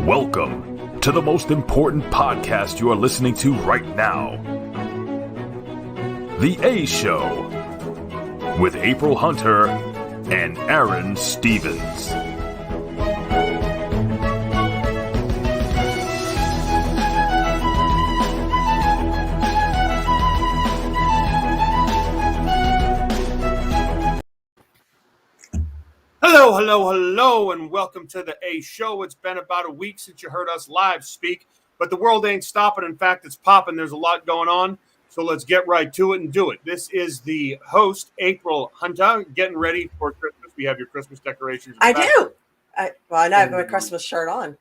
Welcome to the most important podcast you are listening to right now. The A Show with April Hunter and Aron Stevens. Hello, and welcome to the A Show. It's been about a week since you heard us live speak, but the world ain't stopping. In fact, it's popping. There's a lot going on, so let's get right to it and do it. This is the host, April Hunter, getting ready for Christmas. We have your Christmas decorations. I do. I know I have my Christmas shirt on.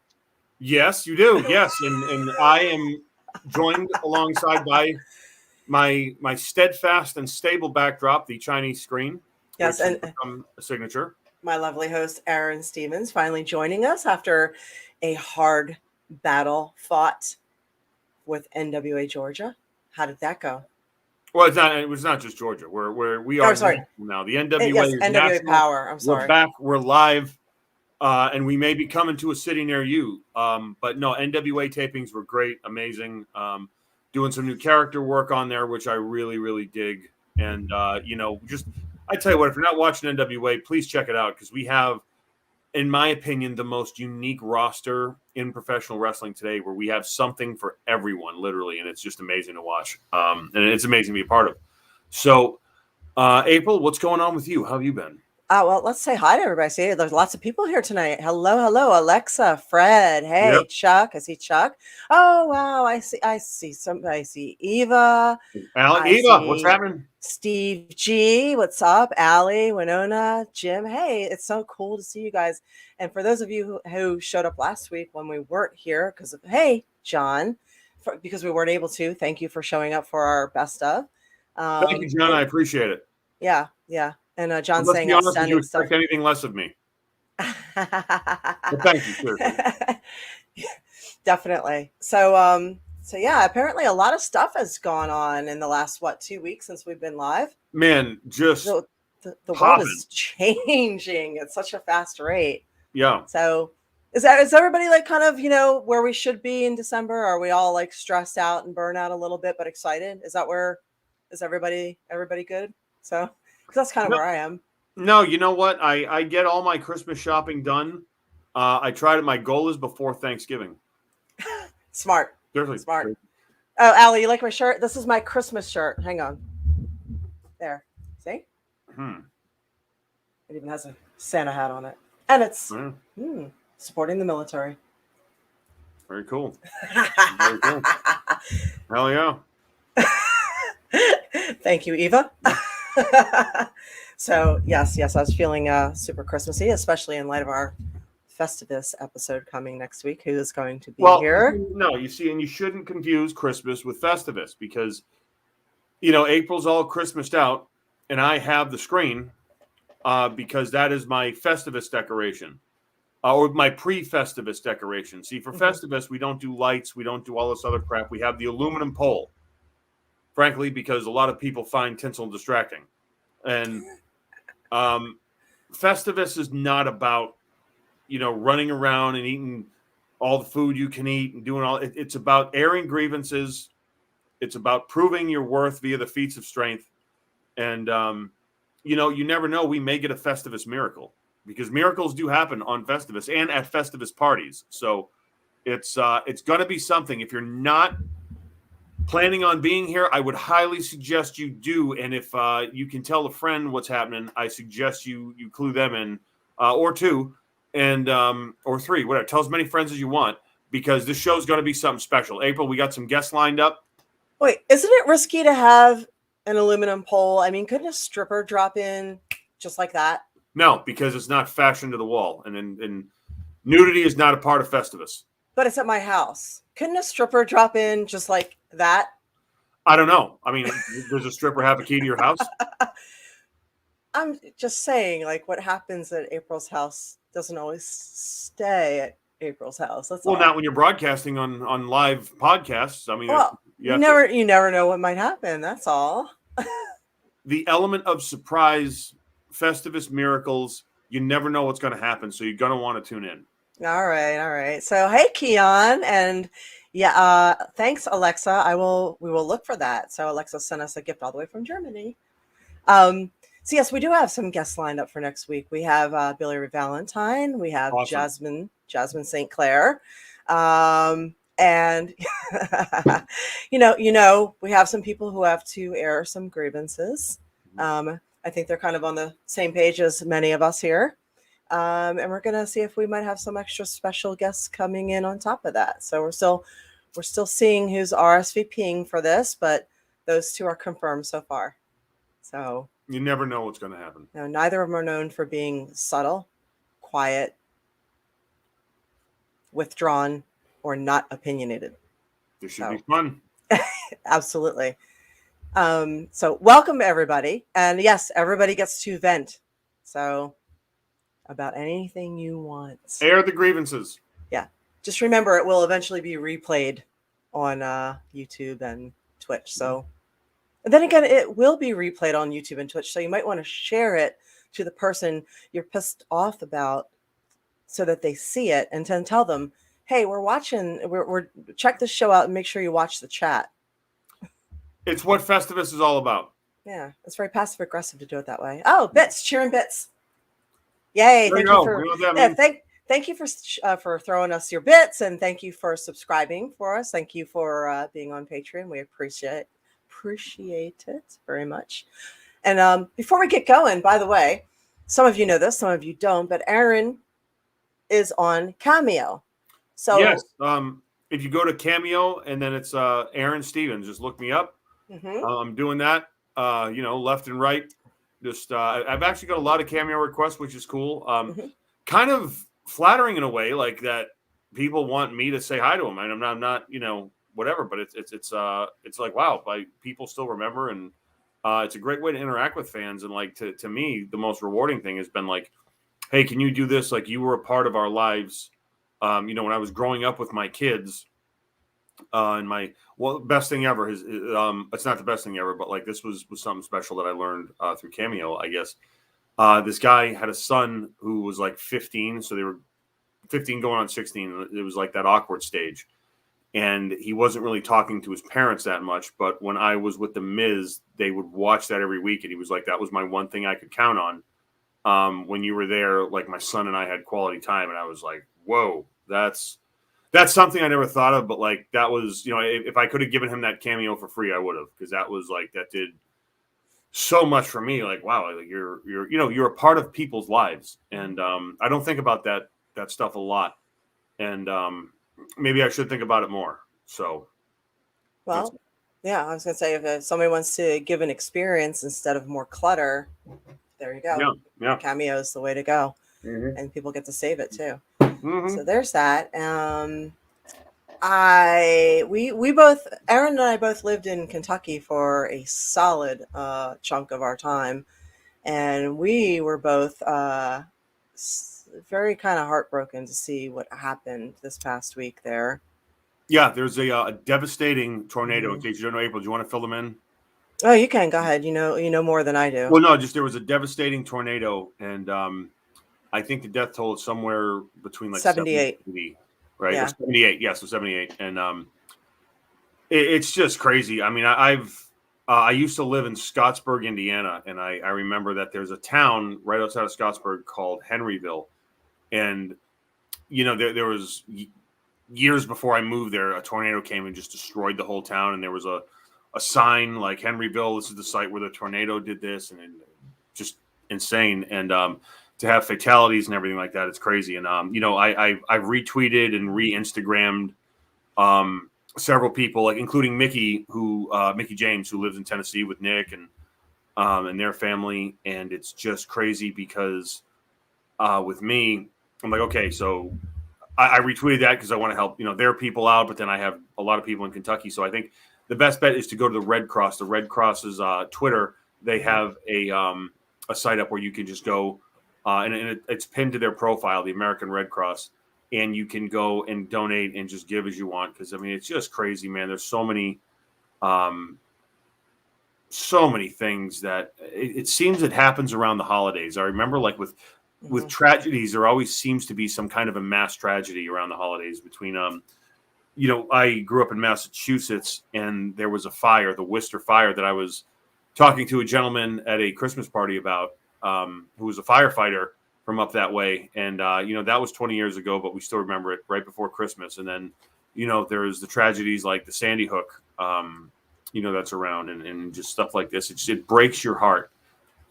Yes, you do. Yes, and I am joined alongside by my steadfast and stable backdrop, the Chinese screen. Yes, and a signature. My lovely host, Aron Stevens, finally joining us after a hard battle fought with NWA Georgia. How did that go? Well, it was not just Georgia. We are now. The NWA is NWA national. Power. I'm sorry. We're back. We're live, and we may be coming to a city near you. But no, NWA tapings were great, amazing. Doing some new character work on there, which I really, really dig. And I tell you what, if you're not watching NWA, please check it out because we have, in my opinion, the most unique roster in professional wrestling today where we have something for everyone, literally, and it's just amazing to watch. And it's amazing to be a part of. So, April, what's going on with you? How have you been? Well, let's say hi to everybody. See, there's lots of people here tonight. Hello, Alexa, Fred. Hey, yep. Chuck. I see Chuck. Oh, wow. I see somebody. I see Eva. Eva, what's happening? Steve G, what's up? Allie, Winona, Jim. Hey, it's so cool to see you guys. And for those of you who showed up last week when we weren't here, John, because we weren't able to, thank you for showing up for our best of. Thank you, John. I appreciate it. Yeah. And John saying outstanding stuff. Expect anything less of me. Well, thank you, seriously. Definitely. So yeah, apparently a lot of stuff has gone on in the last 2 weeks since we've been live. Man, just the world is changing at such a fast rate. Yeah. So is everybody like kind of, where we should be in December? Are we all like stressed out and burnt out a little bit, but excited? Is everybody good? So because that's kind of where I am. No, you know what? I get all my Christmas shopping done. I tried it. My goal is before Thanksgiving. Smart. Seriously. Smart. Oh, Allie, you like my shirt? This is my Christmas shirt. Hang on. There. See? It even has a Santa hat on it. And it's supporting the military. Very cool. Very cool. Hell yeah. Thank you, Eva. So yes, I was feeling super Christmassy, especially in light of our Festivus episode coming next week. Who is going to be here? No, you see, and you shouldn't confuse Christmas with Festivus because, April's all Christmased out, and I have the screen because that is my Festivus decoration or my pre-Festivus decoration. See, for Festivus, we don't do lights, we don't do all this other crap. We have the aluminum pole. Frankly, because a lot of people find tinsel distracting. And Festivus is not about, running around and eating all the food you can eat and doing all. It's about airing grievances. It's about proving your worth via the feats of strength. And, you never know. We may get a Festivus miracle because miracles do happen on Festivus and at Festivus parties. So it's going to be something. If you're not planning on being here, I would highly suggest you do. And if you can tell a friend what's happening, I suggest you clue them in, or two, and or three, whatever. Tell as many friends as you want because this show's going to be something special. April, we got some guests lined up. Wait, isn't it risky to have an aluminum pole? I mean, couldn't a stripper drop in just like that? No, because it's not fashioned to the wall, and nudity is not a part of Festivus. But it's at my house. Couldn't a stripper drop in just like that? I don't know. I mean, does a stripper have a key to your house? I'm just saying, like, what happens at April's house doesn't always stay at April's house. That's all. Not when you're broadcasting on live podcasts. I mean, you never know what might happen. That's all. The element of surprise, Festivus miracles, you never know what's going to happen. So you're going to want to tune in. All right, all right. So hey, Keon, and yeah, thanks, Alexa. We will look for that. So Alexa sent us a gift all the way from Germany. Um, so yes, we do have some guests lined up for next week. We have Billy Ray Valentine. We have Awesome. Jasmine St. Clair, and we have some people who have to air some grievances. I think they're kind of on the same page as many of us here. And we're gonna see if we might have some extra special guests coming in on top of that. So we're still seeing who's RSVPing for this, but those two are confirmed so far. So You never know what's going to happen. neither of them are known for being subtle, quiet, withdrawn, or not opinionated. This should be fun. Absolutely. So welcome everybody, and yes, everybody gets to vent. So about anything you want. Air the grievances. Yeah. Just remember, it will eventually be replayed on YouTube and Twitch. So, and then again, it will be replayed on YouTube and Twitch. So you might want to share it to the person you're pissed off about, so that they see it, and then tell them, "Hey, we're watching. We're check this show out, and make sure you watch the chat." It's what Festivus is all about. Yeah, it's very passive aggressive to do it that way. Oh, bits, cheering bits. Yay! There you go. You know what that means? Thank you for throwing us your bits, and thank you for subscribing for us. Thank you for being on Patreon. We appreciate it very much. And before we get going, by the way, some of you know this, some of you don't, but Aron is on Cameo. So yes, if you go to Cameo and then it's Aron Stevens, just look me up. I'm doing that. Left and right. Just I've actually got a lot of Cameo requests, which is cool. Kind of flattering in a way, like that people want me to say hi to them, and I'm not whatever, but it's like, wow, like people still remember, and it's a great way to interact with fans. And like to me, the most rewarding thing has been like, hey, can you do this? Like, you were a part of our lives. When I was growing up with my kids, and best thing ever is it's not the best thing ever, but like this was something special that I learned through Cameo, I guess. This guy had a son who was like 15, so they were 15 going on 16. It was like that awkward stage, and he wasn't really talking to his parents that much. But when I was with the Miz, they would watch that every week, and he was like, "That was my one thing I could count on." When you were there, like my son and I had quality time, and I was like, "Whoa, that's something I never thought of." But like that was, if I could have given him that Cameo for free, I would have, because that was like that did so much for me. Like, wow, like you're a part of people's lives, and I don't think about that stuff a lot, and maybe I should think about it more. So, well, yeah, I was gonna say, if somebody wants to give an experience instead of more clutter, there you go. Yeah. Cameo is the way to go, and people get to save it too. So there's that. We both, Aron and I both lived in Kentucky for a solid chunk of our time, and we were both very kind of heartbroken to see what happened this past week there. Yeah, there's a devastating tornado. In case you don't know, April, do you want to fill them in? Oh, you can go ahead. You know more than I do. Well, no, just there was a devastating tornado, and I think the death toll is somewhere between like 78. 70, right? Yeah. Or 78. Yeah, so 78, and it's just crazy. I mean, I used to live in Scottsburg, Indiana, and I remember that there's a town right outside of Scottsburg called Henryville, and there was years before I moved there, a tornado came and just destroyed the whole town, and there was a sign like Henryville, this is the site where the tornado did this, and just insane. And to have fatalities and everything like that, it's crazy. And I've retweeted and re-Instagrammed several people, like including Mickey James, who lives in Tennessee with Nick and their family. And it's just crazy because with me, I'm like, okay, so I retweeted that because I want to help their people out, but then I have a lot of people in Kentucky, so I think the best bet is to go to the Red Cross. The Red Cross's Twitter, they have a site up where you can just go, and it's pinned to their profile, the American Red Cross, and you can go and donate and just give as you want, because I mean it's just crazy, man. There's so many things that it seems it happens around the holidays. I remember like with with tragedies, there always seems to be some kind of a mass tragedy around the holidays between, I grew up in Massachusetts, and there was a fire, the Worcester fire, that I was talking to a gentleman at a Christmas party about, who was a firefighter from up that way. And, that was 20 years ago, but we still remember it right before Christmas. And then, there's the tragedies like the Sandy Hook, that's around, and just stuff like this. It breaks your heart.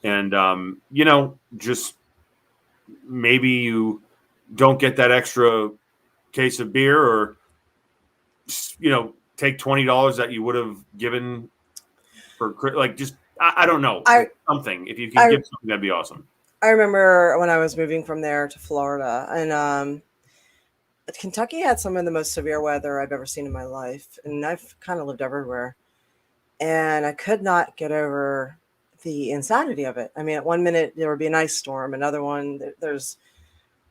And, just maybe you don't get that extra case of beer, or, take $20 that you would have given for, like, just, I don't know, something. If you could give something, that'd be awesome. I remember when I was moving from there to Florida, and Kentucky had some of the most severe weather I've ever seen in my life. And I've kind of lived everywhere. And I could not get over the insanity of it. I mean, at one minute there would be an ice storm, another one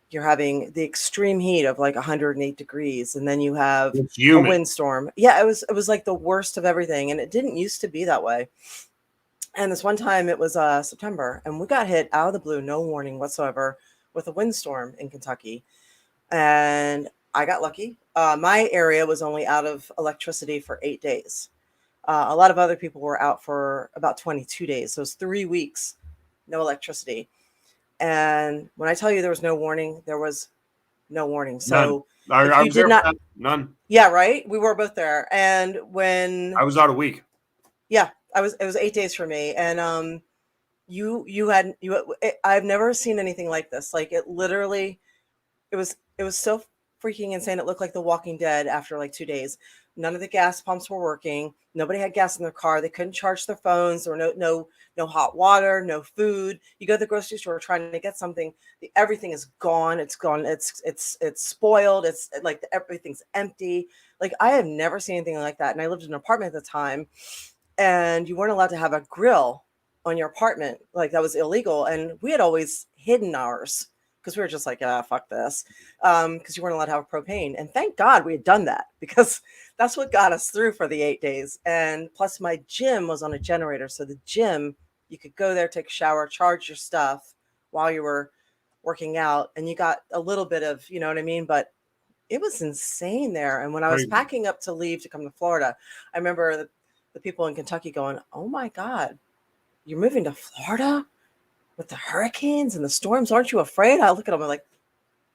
you're having the extreme heat of like 108 degrees, and then you have a windstorm. Yeah, it was like the worst of everything, and it didn't used to be that way. And this one time it was September, and we got hit out of the blue, no warning whatsoever, with a windstorm in Kentucky. And I got lucky. My area was only out of electricity for 8 days. A lot of other people were out for about 22 days. So it was 3 weeks, no electricity. And when I tell you there was no warning, there was no warning. So I was there none. Yeah, right. We were both there. And when I was out a week. Yeah, it was 8 days for me. And I've never seen anything like this. Like, it literally, it was so freaking insane. It looked like The Walking Dead after like 2 days. None of the gas pumps were working. Nobody had gas in their car. They couldn't charge their phones. There were no hot water, no food. You go to the grocery store trying to get something. Everything is gone. It's gone. It's spoiled. It's like everything's empty. Like, I have never seen anything like that. And I lived in an apartment at the time, and you weren't allowed to have a grill on your apartment. Like, that was illegal. And we had always hidden ours, because we were just like, fuck this. Because you weren't allowed to have propane. And thank God we had done that, because that's what got us through for the 8 days. And plus, my gym was on a generator. So the gym, you could go there, take a shower, charge your stuff while you were working out. And you got a little bit of, you know what I mean? But it was insane there. And when I was packing up to leave to come to Florida, I remember the people in Kentucky going, oh my God, you're moving to Florida with the hurricanes and the storms? Aren't you afraid? I look at them and I'm like,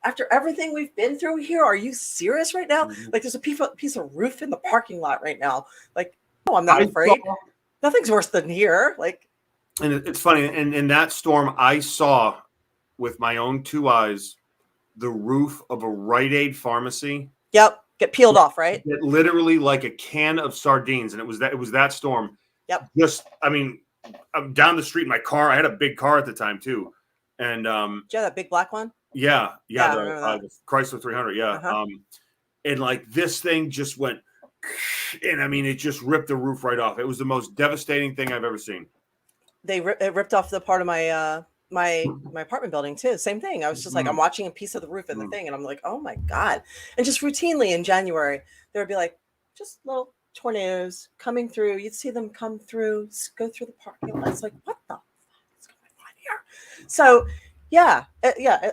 after everything we've been through here, are you serious right now? Mm-hmm. Like, there's a piece of roof in the parking lot right now. Like, no, I'm not afraid. Nothing's worse than here. Like, and it's funny. And in that storm, I saw with my own 2 eyes the roof of a Rite Aid pharmacy. Yep, get peeled off, right? It literally like a can of sardines, and it was that storm. Yep. Just, I mean, I'm down the street in my car. I had a big car at the time too, and did you have that big black one? Yeah, the Chrysler 300. Yeah, uh-huh. And like this thing just went, and I mean, it just ripped the roof right off. It was the most devastating thing I've ever seen. It ripped off the part of my my apartment building too. Same thing. I was just like, I'm watching a piece of the roof of the thing, and I'm like, oh my God. And just routinely in January, there would be like just little tornadoes coming through. You'd see them come through, go through the parking lot. It's like, what the fuck is going on here? So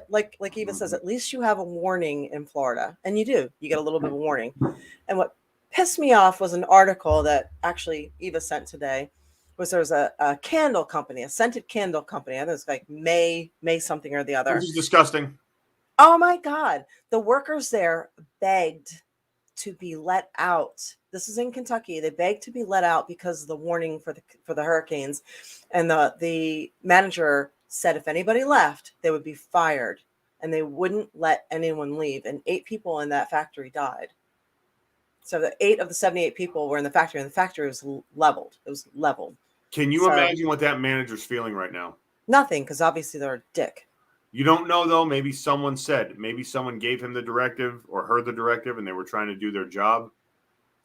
like Eva says, at least you have a warning in Florida, and you do. You get a little bit of a warning. And what pissed me off was an article that actually Eva sent today. There was a candle company, a scented candle company. I think it's like May something or the other. This is disgusting. Oh my God. The workers there begged to be let out. This is in Kentucky. They begged to be let out because of the warning for the hurricanes. And the manager said if anybody left, they would be fired, and they wouldn't let anyone leave. And 8 people in that factory died. So the 8 of the 78 people were in the factory, and the factory was leveled. It was leveled. Can you imagine what that manager's feeling right now? Nothing, because obviously they're a dick. You don't know, though. Maybe someone gave him the directive or heard the directive, and they were trying to do their job.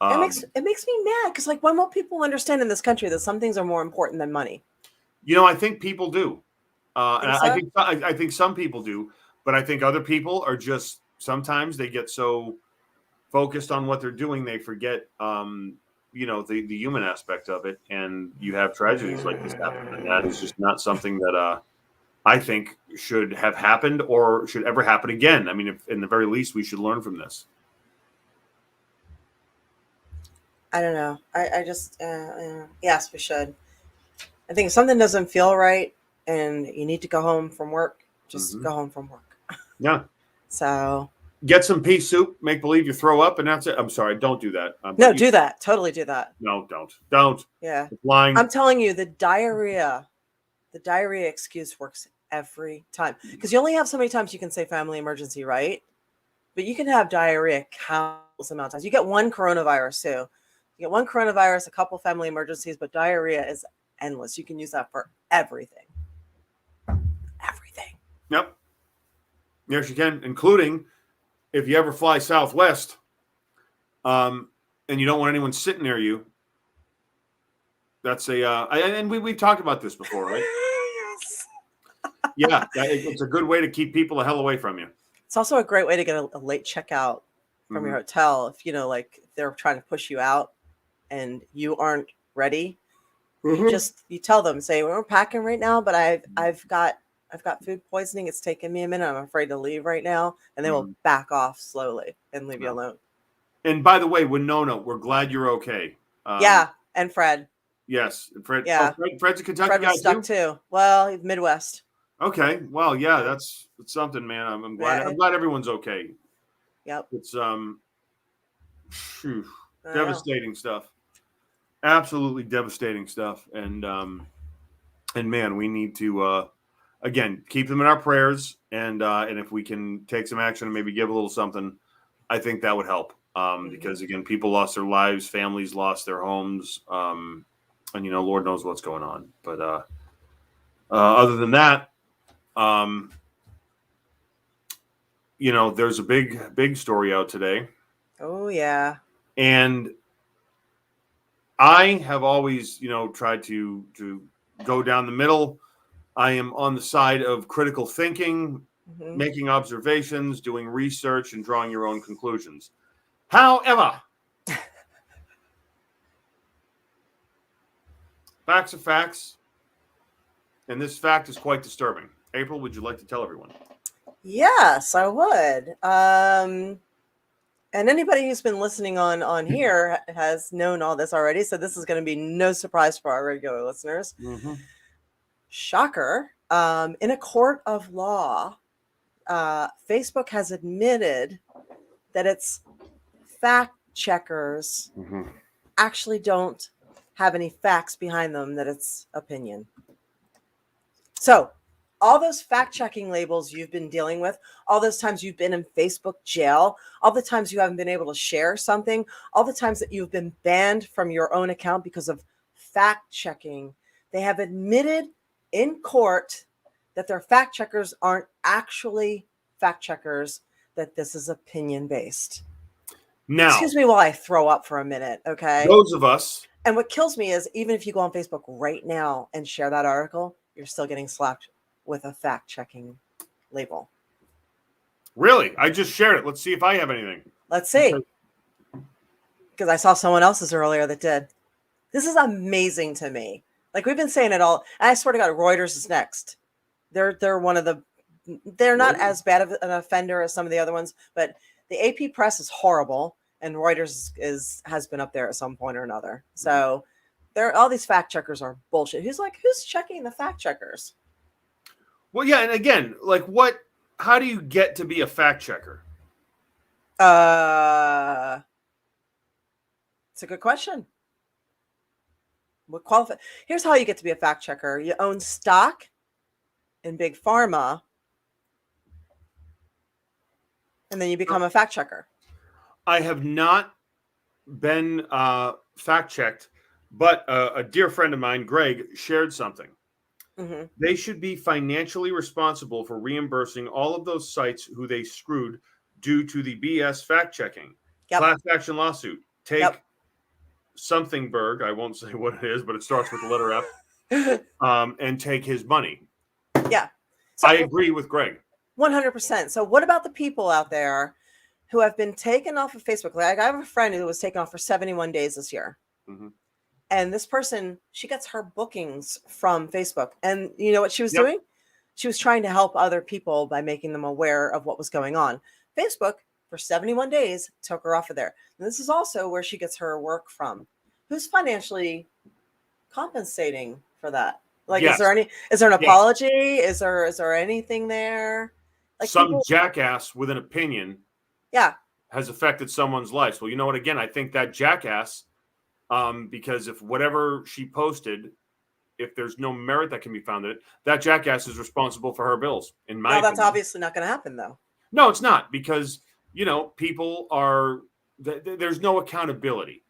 It makes me mad, because like, when will people understand in this country that some things are more important than money? I think people do. I think some people do, but I think other people are just, sometimes they get so focused on what they're doing, they forget, the human aspect of it, and you have tragedies like this happen, and that is just not something that I think should have happened or should ever happen again. I mean, if, in the very least, we should learn from this. I don't know. I just, yes, we should. I think if something doesn't feel right and you need to go home from work, just go home from work. Yeah. So get some pea soup, make believe you throw up, and that's it. I'm sorry, don't do that. No, do that. Totally do that. No, don't. Yeah. It's lying. I'm telling you, the diarrhea excuse works every time. Because you only have so many times you can say family emergency, right? But you can have diarrhea countless amount of times. You get one coronavirus too. You get one coronavirus, a couple family emergencies, but diarrhea is endless. You can use that for everything. Everything. Yep. Yes, you can, including if you ever fly Southwest, and you don't want anyone sitting near you. That's and we've talked about this before, right? Yes. Yeah, it's a good way to keep people the hell away from you. It's also a great way to get a late checkout from your hotel. If like they're trying to push you out and you aren't ready, you tell them, say, we're packing right now, but I've got food poisoning. It's taking me a minute. I'm afraid to leave right now. And they will back off slowly and leave you alone. And by the way, Winona, we're glad you're okay. Yeah. And Fred. Yes. Fred. Yeah. Oh, Fred's a Kentucky Fred guy was stuck too. Well, he's Midwest. Okay. Well, yeah, that's something, man. I'm glad. I'm glad everyone's okay. Yep. It's devastating stuff. Absolutely devastating stuff. And man, we need to again keep them in our prayers, and if we can take some action and maybe give a little something, I think that would help. Because again, people lost their lives, families lost their homes, and Lord knows what's going on. But other than that, there's a big story out today. Oh yeah. And I have always, tried to go down the middle. I am on the side of critical thinking, making observations, doing research, and drawing your own conclusions. However, facts are facts, and this fact is quite disturbing. April, would you like to tell everyone? Yes, I would. And anybody who's been listening on here has known all this already, so this is going to be no surprise for our regular listeners. Shocker. In a court of law, Facebook has admitted that its fact checkers actually don't have any facts behind them, that it's opinion. So all those fact-checking labels you've been dealing with, all those times you've been in Facebook jail, all the times you haven't been able to share something, all the times that you've been banned from your own account because of fact-checking, they have admitted in court that their fact-checkers aren't actually fact-checkers, that this is opinion-based. Now, excuse me while I throw up for a minute, okay? Those of us. And what kills me is even if you go on Facebook right now and share that article, you're still getting slapped with a fact-checking label. Really? I just shared it. Let's see if I have anything. Let's see. Because I saw someone else's earlier that did. This is amazing to me. Like we've been saying it all. And I swear to God, Reuters is next. They're one of the. They're not as bad of an offender as some of the other ones, but the AP press is horrible, and Reuters has been up there at some point or another. So all these fact checkers are bullshit. Who's checking the fact checkers? Well, yeah, and again, how do you get to be a fact checker? It's a good question. Here's how you get to be a fact checker. You own stock in Big Pharma, and then you become a fact checker. I have not been fact checked, but a dear friend of mine, Greg, shared something. They should be financially responsible for reimbursing all of those sites who they screwed due to the BS fact checking. Class action lawsuit. Take Somethingberg, I won't say what it is, but it starts with the letter F, and take his money. Yeah. So, I agree with Greg. 100%. So what about the people out there who have been taken off of Facebook? Like I have a friend who was taken off for 71 days this year. And this person, she gets her bookings from Facebook. And you know what she was doing? She was trying to help other people by making them aware of what was going on. Facebook, for 71 days, took her off of there. And this is also where she gets her work from. Who's financially compensating for that? Like, Yes. is there an Yes. apology? Is there anything there? Like, Some people, jackass with an opinion yeah, has affected someone's life. Well, you know what? Again, I think that jackass, because if whatever she posted, if there's no merit that can be found in it, that jackass is responsible for her bills. In my no, that's opinion. obviously not going to happen, though. No, it's not, because people are there's no accountability.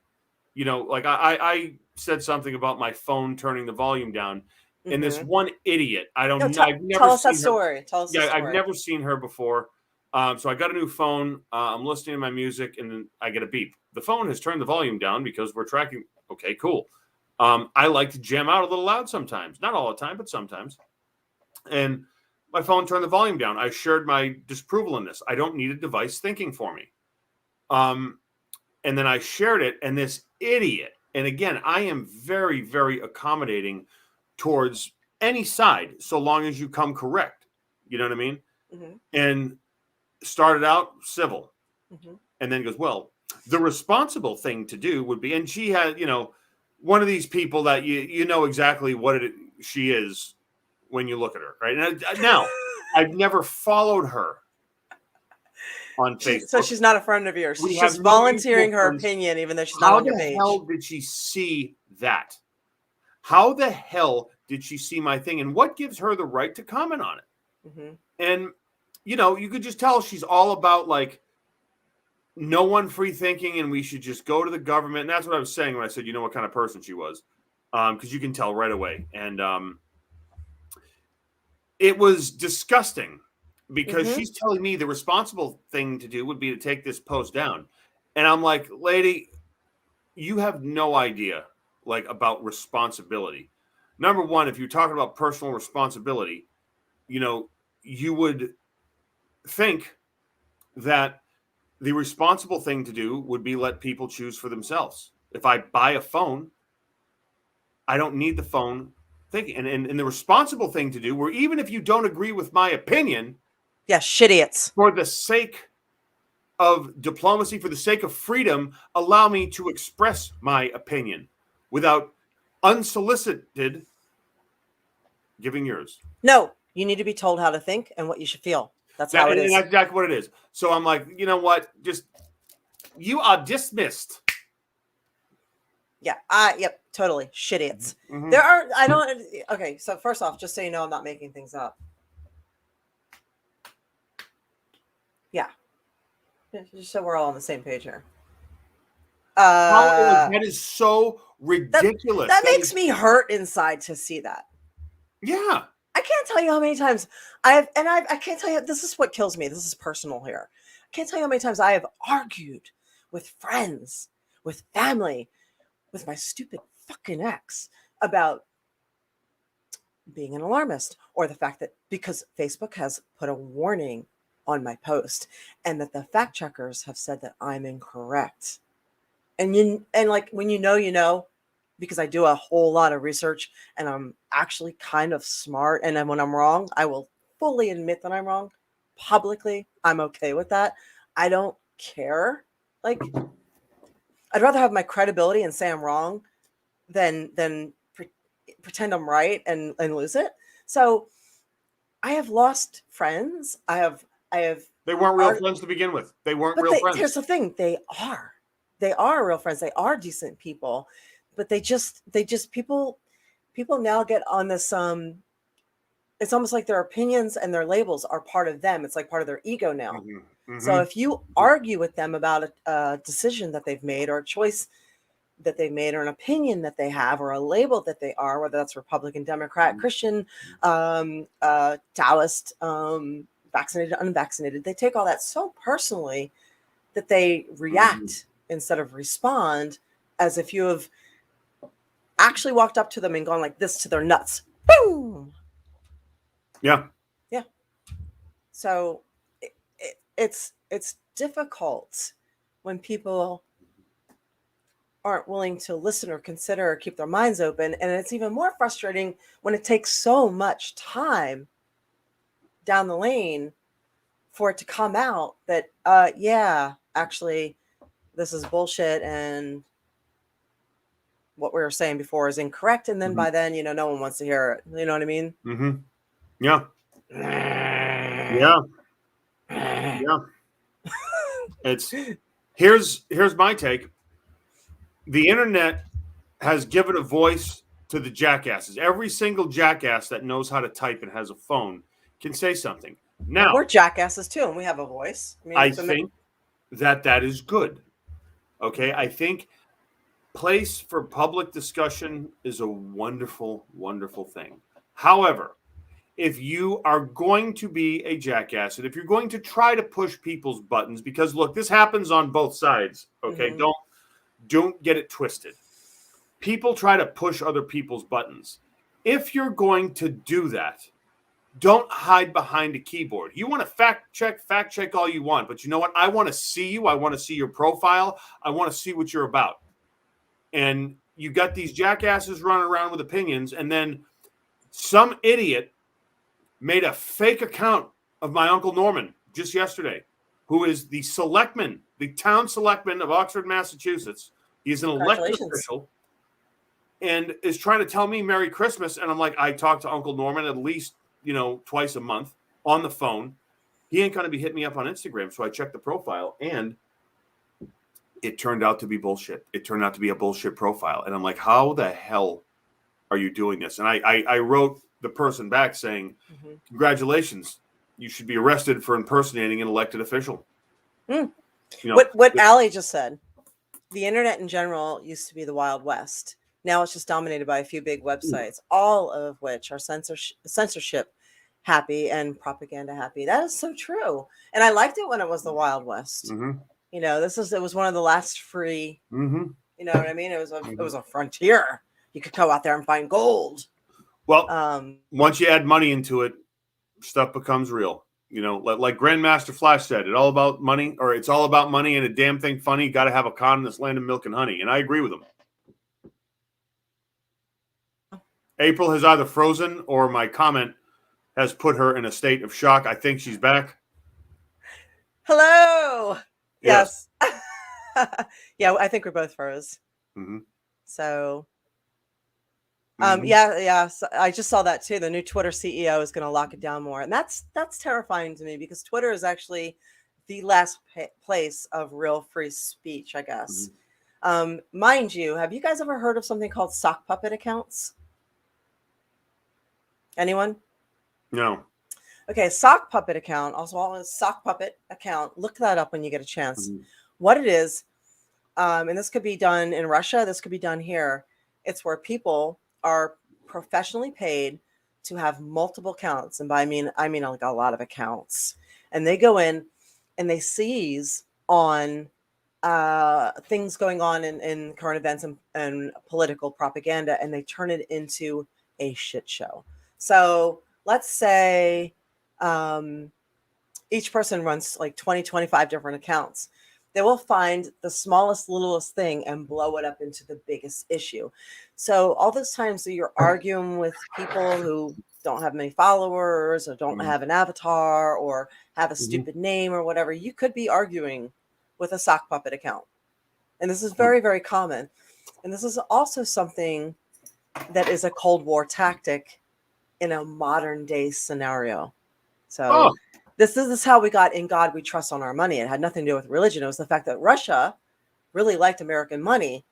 Like I said something about my phone turning the volume down, and this one idiot, I've never tell us seen that her. story. Tell us the story. I've never seen her before. So I got a new phone. I'm listening to my music, and then I get a beep. The phone has turned the volume down because we're tracking. Okay, cool. I like to jam out a little loud sometimes. Not all the time, but sometimes. And my phone turned the volume down. I shared my disapproval in this. I don't need a device thinking for me. And then I shared it, and this idiot, and again, I am very, very accommodating towards any side, so long as you come correct. You know what I mean? Mm-hmm. And started out civil, Mm-hmm. and then goes, well, the responsible thing to do would be, and she had, one of these people that you know exactly what she is when you look at her, right? Now, I've never followed her on Facebook. So she's not a friend of yours. She's just no volunteering her friends. opinion, even though she's not on your page. How the hell did she see that? How the hell did she see my thing? And what gives her the right to comment on it? Mm-hmm. And, you could just tell she's all about, like, no one free thinking, and we should just go to the government. And that's what I was saying when I said, what kind of person she was. Because you can tell right away. And it was disgusting, because she's telling me the responsible thing to do would be to take this post down. And I'm like, lady, you have no idea, like, about responsibility. Number one, if you're talking about personal responsibility, you would think that the responsible thing to do would be let people choose for themselves. If I buy a phone, I don't need the phone thinking. And the responsible thing to do, where even if you don't agree with my opinion, yeah, shitiots, for the sake of diplomacy, for the sake of freedom, allow me to express my opinion without unsolicited giving yours. No, you need to be told how to think and what you should feel. That's how it is. And that's exactly what it is. So I'm like, you know what? Just, you are dismissed. Yeah. Yep. Totally. Shitiots. Mm-hmm. Okay. So first off, just so you know, I'm not making things up. Yeah. Just so we're all on the same page here. That is so ridiculous. That makes me hurt inside to see that. Yeah. I can't tell you how many times I can't tell you, this is what kills me. This is personal here. I can't tell you how many times I have argued with friends, with family, with my stupid fucking ex about being an alarmist, or the fact that because Facebook has put a warning on my post and that the fact checkers have said that I'm incorrect. And like, when you know, because I do a whole lot of research and I'm actually kind of smart. And then when I'm wrong, I will fully admit that I'm wrong publicly. I'm okay with that. I don't care. Like, I'd rather have my credibility and say I'm wrong than pretend I'm right and lose it. So I have lost friends. I have. They weren't real friends to begin with. They weren't real friends. Here's the thing. They are real friends. They are decent people. But they just people now get on this it's almost like their opinions and their labels are part of them. It's like part of their ego now. Mm-hmm. Mm-hmm. So if you argue with them about a decision that they've made, or a choice that they made, or an opinion that they have, or a label that they are, whether that's Republican, Democrat, Christian, Taoist, vaccinated, unvaccinated, they take all that so personally that they react instead of respond, as if you have actually walked up to them and gone like this to their nuts. Boom. Yeah. Yeah. So it's difficult when people aren't willing to listen or consider or keep their minds open. And it's even more frustrating when it takes so much time down the lane for it to come out that, yeah, actually, this is bullshit and what we were saying before is incorrect. And then by then, no one wants to hear it. You know what I mean? Mm-hmm. Yeah. Yeah. Yeah. It's here's my take. The internet has given a voice to the jackasses. Every single jackass that knows how to type and has a phone can say something. Now, we're jackasses too, and we have a voice. I think that is good. Okay. I think place for public discussion is a wonderful, wonderful thing. However, if you are going to be a jackass and if you're going to try to push people's buttons, because look, this happens on both sides. Okay. Don't get it twisted. People try to push other people's buttons. If you're going to do that, don't hide behind a keyboard. You want to fact check all you want, but you know what? I want to see you. I want to see your profile. I want to see what you're about. And you got these jackasses running around with opinions, and then some idiot made a fake account of my Uncle Norman just yesterday, who is the selectman, the town selectman of Oxford, Massachusetts. He's an elected official and is trying to tell me Merry Christmas. And I'm like, I talk to Uncle Norman at least, twice a month on the phone. He ain't going to be hitting me up on Instagram. So I checked the profile and it turned out to be bullshit. It turned out to be a bullshit profile. And I'm like, how the hell are you doing this? And I wrote the person back saying, congratulations, you should be arrested for impersonating an elected official. What Allie just said, the internet in general used to be the Wild West. Now it's just dominated by a few big websites, all of which are censorship happy and propaganda happy. That is so true. And I liked it when it was the Wild West. It was one of the last free, you know what I mean? It was a frontier. You could go out there and find gold. Well, once you add money into it, stuff becomes real. Like Grandmaster Flash said, it's all about money and a damn thing funny. Got to have a con in this land of milk and honey. And I agree with him. April has either frozen or my comment has put her in a state of shock. I think she's back. Hello. Yes. Yeah, I think we're both froze. So, yeah. So I just saw that too. The new Twitter CEO is going to lock it down more, and that's terrifying to me because Twitter is actually the last place of real free speech, I guess. Mind you, have you guys ever heard of something called sock puppet accounts? Anyone? No. Okay, sock puppet account, also called sock puppet account. Look that up when you get a chance. What it is, and this could be done in Russia, this could be done here. It's where people are professionally paid to have multiple accounts, and by I mean like a lot of accounts. And they go in and they seize on things going on in current events and political propaganda, and they turn it into a shit show. So let's say each person runs like 20, 25 different accounts. They will find the smallest, littlest thing and blow it up into the biggest issue. So all those times that you're arguing with people who don't have many followers or don't have an avatar or have a stupid name or whatever, you could be arguing with a sock puppet account. And this is very, very common. And this is also something that is a Cold War tactic in a modern day scenario. So this is how we got In God We Trust on Our Money. It had nothing to do with religion. It was the fact that Russia really liked American money,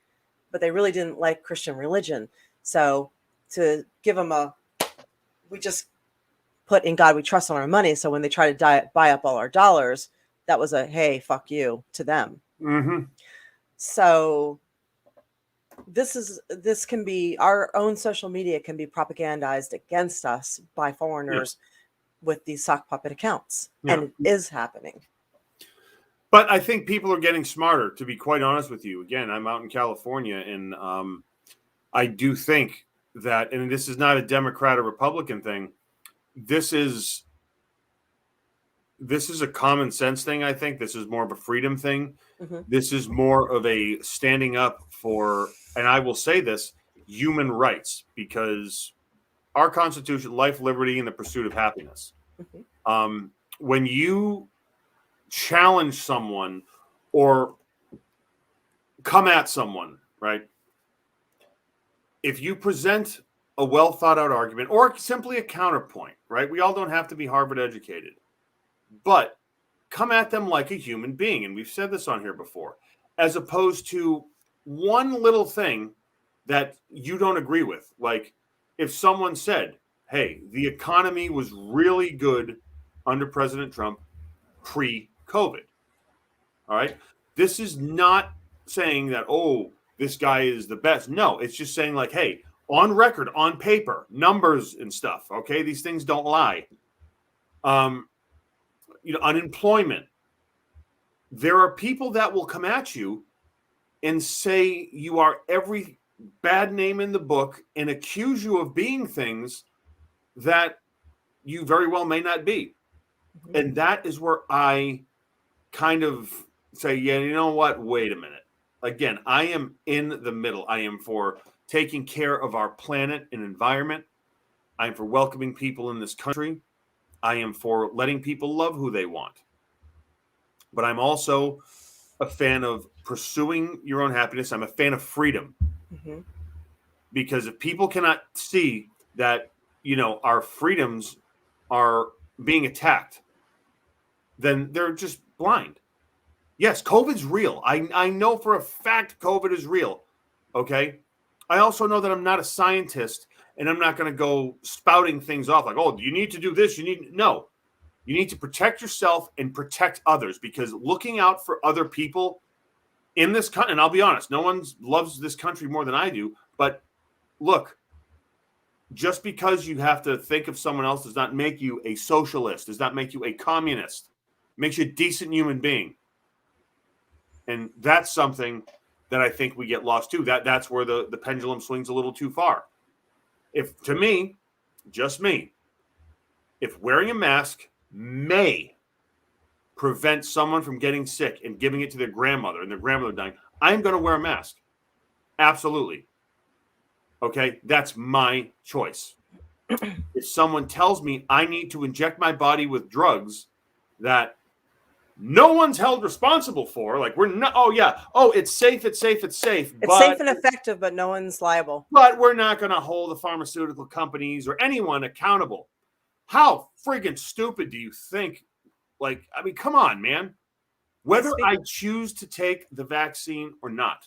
but they really didn't like Christian religion. So to give them we just put In God We Trust on Our Money. So when they try to buy up all our dollars, that was a, hey, fuck you to them. So this can be, our own social media can be propagandized against us by foreigners with these sock puppet accounts. And it is happening. But I think people are getting smarter, to be quite honest with you. Again, I'm out in California, and I do think that, and this is not a Democrat or Republican thing, this is a common sense thing. I think this is more of a freedom thing. This is more of a standing up for, and I will say this, human rights, because our Constitution, life, liberty, and the pursuit of happiness. When you challenge someone or come at someone, right? If you present a well thought out argument or simply a counterpoint, right? We all don't have to be Harvard educated, but come at them like a human being. And we've said this on here before, as opposed to one little thing that you don't agree with. Like if someone said, hey, the economy was really good under President Trump pre-COVID. All right. This is not saying that, oh, this guy is the best. No, it's just saying like, hey, on record, on paper, numbers and stuff. Okay. These things don't lie. Unemployment. There are people that will come at you and say you are every bad name in the book and accuse you of being things that you very well may not be. Mm-hmm. And that is where I kind of say, yeah, you know what? Wait a minute. Again, I am in the middle. I am for taking care of our planet and environment. I am for welcoming people in this country. I am for letting people love who they want. But I'm also a fan of pursuing your own happiness. I'm a fan of freedom. Mm-hmm. Because if people cannot see that, our freedoms are being attacked, then they're just blind. Yes, COVID's real. I know for a fact COVID is real. Okay. I also know that I'm not a scientist and I'm not going to go spouting things off like, oh, you need to do this. No. You need to protect yourself and protect others, because looking out for other people in this country, and I'll be honest, no one loves this country more than I do. But look, just because you have to think of someone else does not make you a socialist, does not make you a communist. It makes you a decent human being. And that's something that I think we get lost too. That's where the pendulum swings a little too far. To me, just me, if wearing a mask may prevent someone from getting sick and giving it to their grandmother and their grandmother dying, I'm going to wear a mask. Absolutely. Okay, that's my choice. If someone tells me I need to inject my body with drugs that no one's held responsible for, like we're not, it's safe. It's safe and effective, but no one's liable. But we're not going to hold the pharmaceutical companies or anyone accountable. How friggin' stupid do you think? Like, I mean, come on, man. Whether I choose to take the vaccine or not,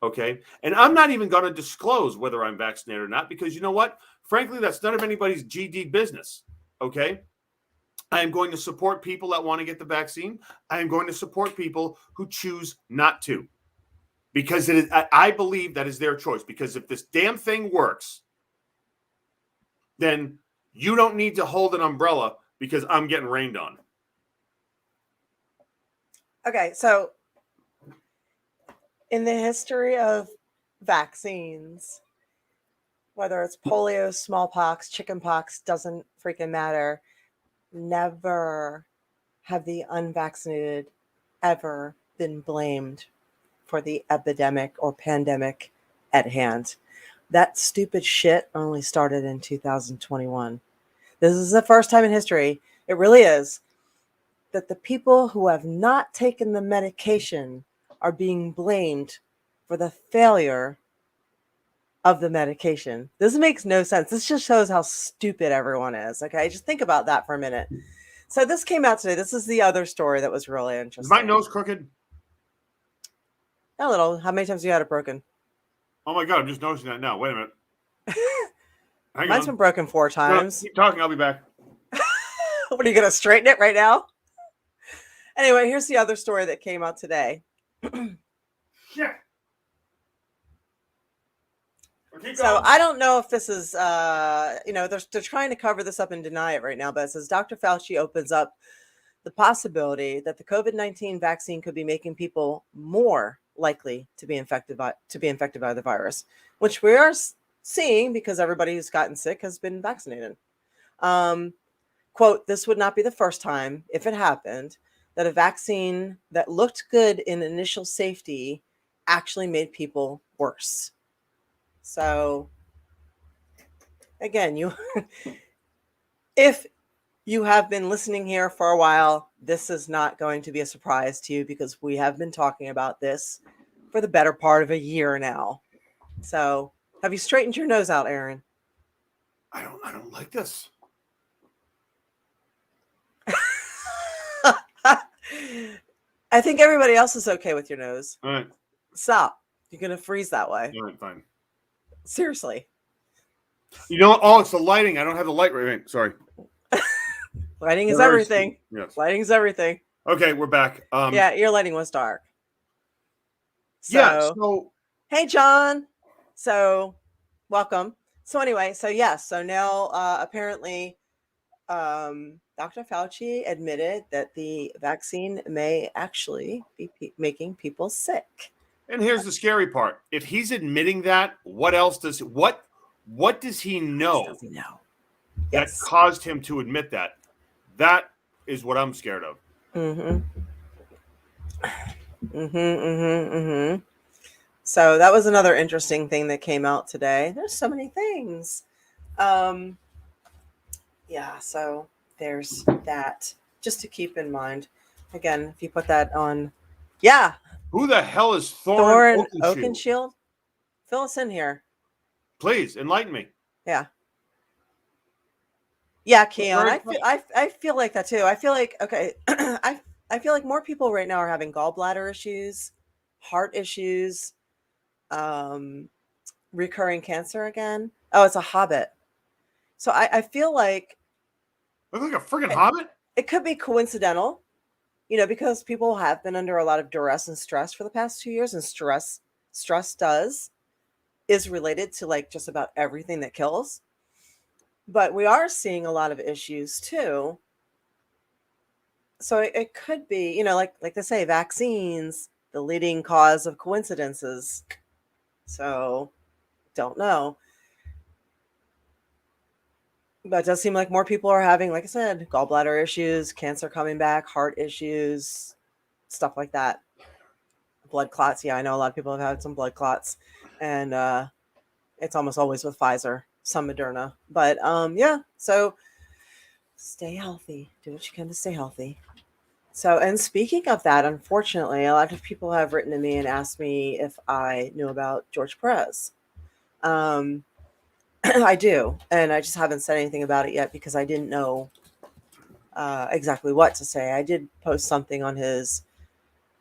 okay? And I'm not even going to disclose whether I'm vaccinated or not, because you know what? Frankly, that's none of anybody's GD business, okay? I am going to support people that want to get the vaccine. I am going to support people who choose not to, because I believe that is their choice. Because if this damn thing works, then you don't need to hold an umbrella because I'm getting rained on. Okay, so in the history of vaccines, whether it's polio, smallpox, chickenpox, doesn't freaking matter. Never have the unvaccinated ever been blamed for the epidemic or pandemic at hand. That stupid shit only started in 2021. This is the first time in history, it really is, that the people who have not taken the medication are being blamed for the failure of the medication. This makes no sense. This just shows how stupid everyone is. Okay, just think about that for a minute. So this came out today. This is the other story that was really interesting. Is my nose crooked? A little. How many times have you had it broken? Oh my God, I'm just noticing that now. Wait a minute. Mine's been broken 4 times. No, keep talking. I'll be back. What, are you going to straighten it right now? Anyway, here's the other story that came out today. Shit. So I don't know if this is, they're trying to cover this up and deny it right now, but it says Dr. Fauci opens up the possibility that the COVID-19 vaccine could be making people more likely to be infected by the virus, which we are seeing because everybody who's gotten sick has been vaccinated. Quote, this would not be the first time, if it happened, that a vaccine that looked good in initial safety actually made people worse. So again, if you have been listening here for a while, this is not going to be a surprise to you because we have been talking about this for the better part of a year now. So, have you straightened your nose out, Aaron? I don't like this. I think everybody else is okay with your nose. All right. Stop. You're going to freeze that way. All right, fine. Seriously. You know what? Oh, it's the lighting. I don't have the light right. Sorry. Lighting is Very everything. Yes. Lighting is everything. Okay, we're back. Yeah, your lighting was dark. Yeah. So, So hey, John. So, welcome. So anyway, so now apparently Dr. Fauci admitted that the vaccine may actually be making people sick. and here's the scary part. If he's admitting that, what else does what does he know Does he know? that Yes. caused him to admit that? That is what I'm scared of. So that was another interesting thing that came out today. There's so many things. Yeah, so there's that. Just to keep in mind. Again, if you put that on, yeah. Who the hell is Thorn Oakenshield? Oakenshield? Fill us in here. Please enlighten me. Yeah. Yeah, Keon. I feel like that too. I feel like I feel like more people right now are having gallbladder issues, heart issues, recurring cancer again. Oh, it's a hobbit. So I feel like Look like a friggin' hobbit. it could be coincidental, because people have been under a lot of duress and stress for the past 2 years, and stress is related to like just about everything that kills. But we are seeing a lot of issues too. So it could be, like they say, vaccines, the leading cause of coincidences. So don't know. But it does seem like more people are having, like I said, gallbladder issues, cancer coming back, heart issues, stuff like that. Blood clots. Yeah, I know a lot of people have had some blood clots. And it's almost always with Pfizer, some Moderna. But yeah, so stay healthy. Do what you can to stay healthy. So, and speaking of that, unfortunately, a lot of people have written to me and asked me if I knew about George Perez. I do, and I just haven't said anything about it yet because I didn't know exactly what to say. I did post something on his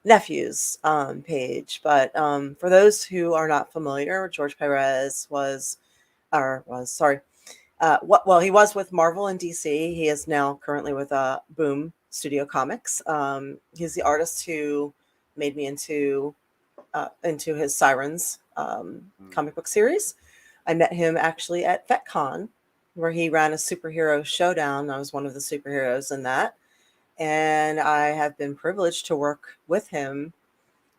nephew's page, but for those who are not familiar, George Perez he was with Marvel and DC. He is now currently with Boom Studio Comics. He's the artist who made me into his Sirens comic book series. I met him actually at FetCon, where he ran a superhero showdown. I was one of the superheroes in that. And I have been privileged to work with him,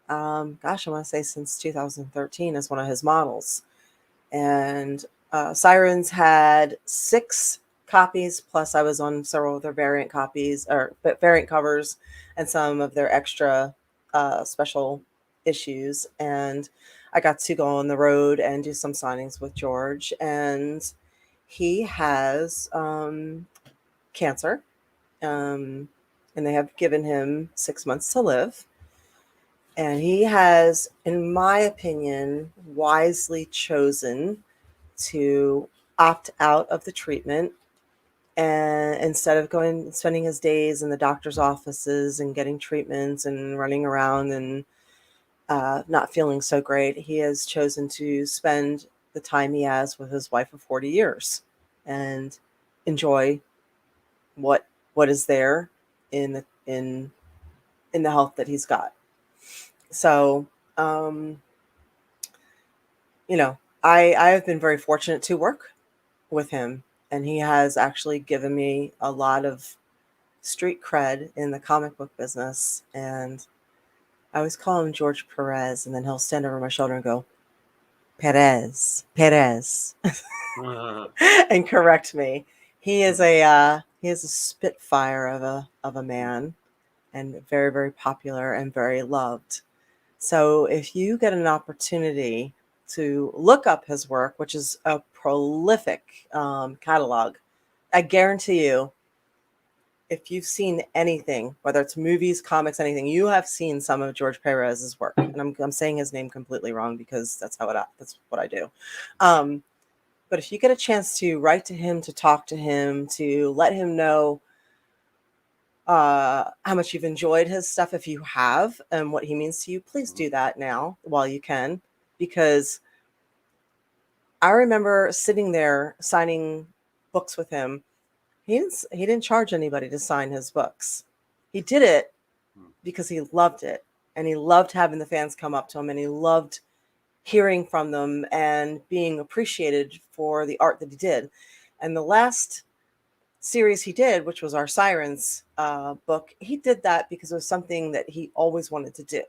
I want to say since 2013 as one of his models. And Sirens had 6 copies, plus I was on several of their variant covers and some of their extra special issues. And I got to go on the road and do some signings with George. And he has cancer. And they have given him 6 months to live. And he has, in my opinion, wisely chosen to opt out of the treatment, and instead of spending his days in the doctor's offices and getting treatments and running around and not feeling so great, he has chosen to spend the time he has with his wife of 40 years and enjoy what is there in the health that he's got. So, I have been very fortunate to work with him, and he has actually given me a lot of street cred in the comic book business. And I always call him George Perez, and then he'll stand over my shoulder and go, Perez, and correct me. He is a spitfire of a man, and very, very popular and very loved. So if you get an opportunity to look up his work, which is a prolific catalog, I guarantee you if you've seen anything, whether it's movies, comics, anything, you have seen some of George Perez's work. And I'm saying his name completely wrong because that's what I do. But if you get a chance to write to him, to talk to him, to let him know how much you've enjoyed his stuff, if you have, and what he means to you, please do that now while you can, because I remember sitting there signing books with him. He didn't charge anybody to sign his books. He did it because he loved it, and he loved having the fans come up to him, and he loved hearing from them and being appreciated for the art that he did. And the last series he did, which was our Sirens book, he did that because it was something that he always wanted to do.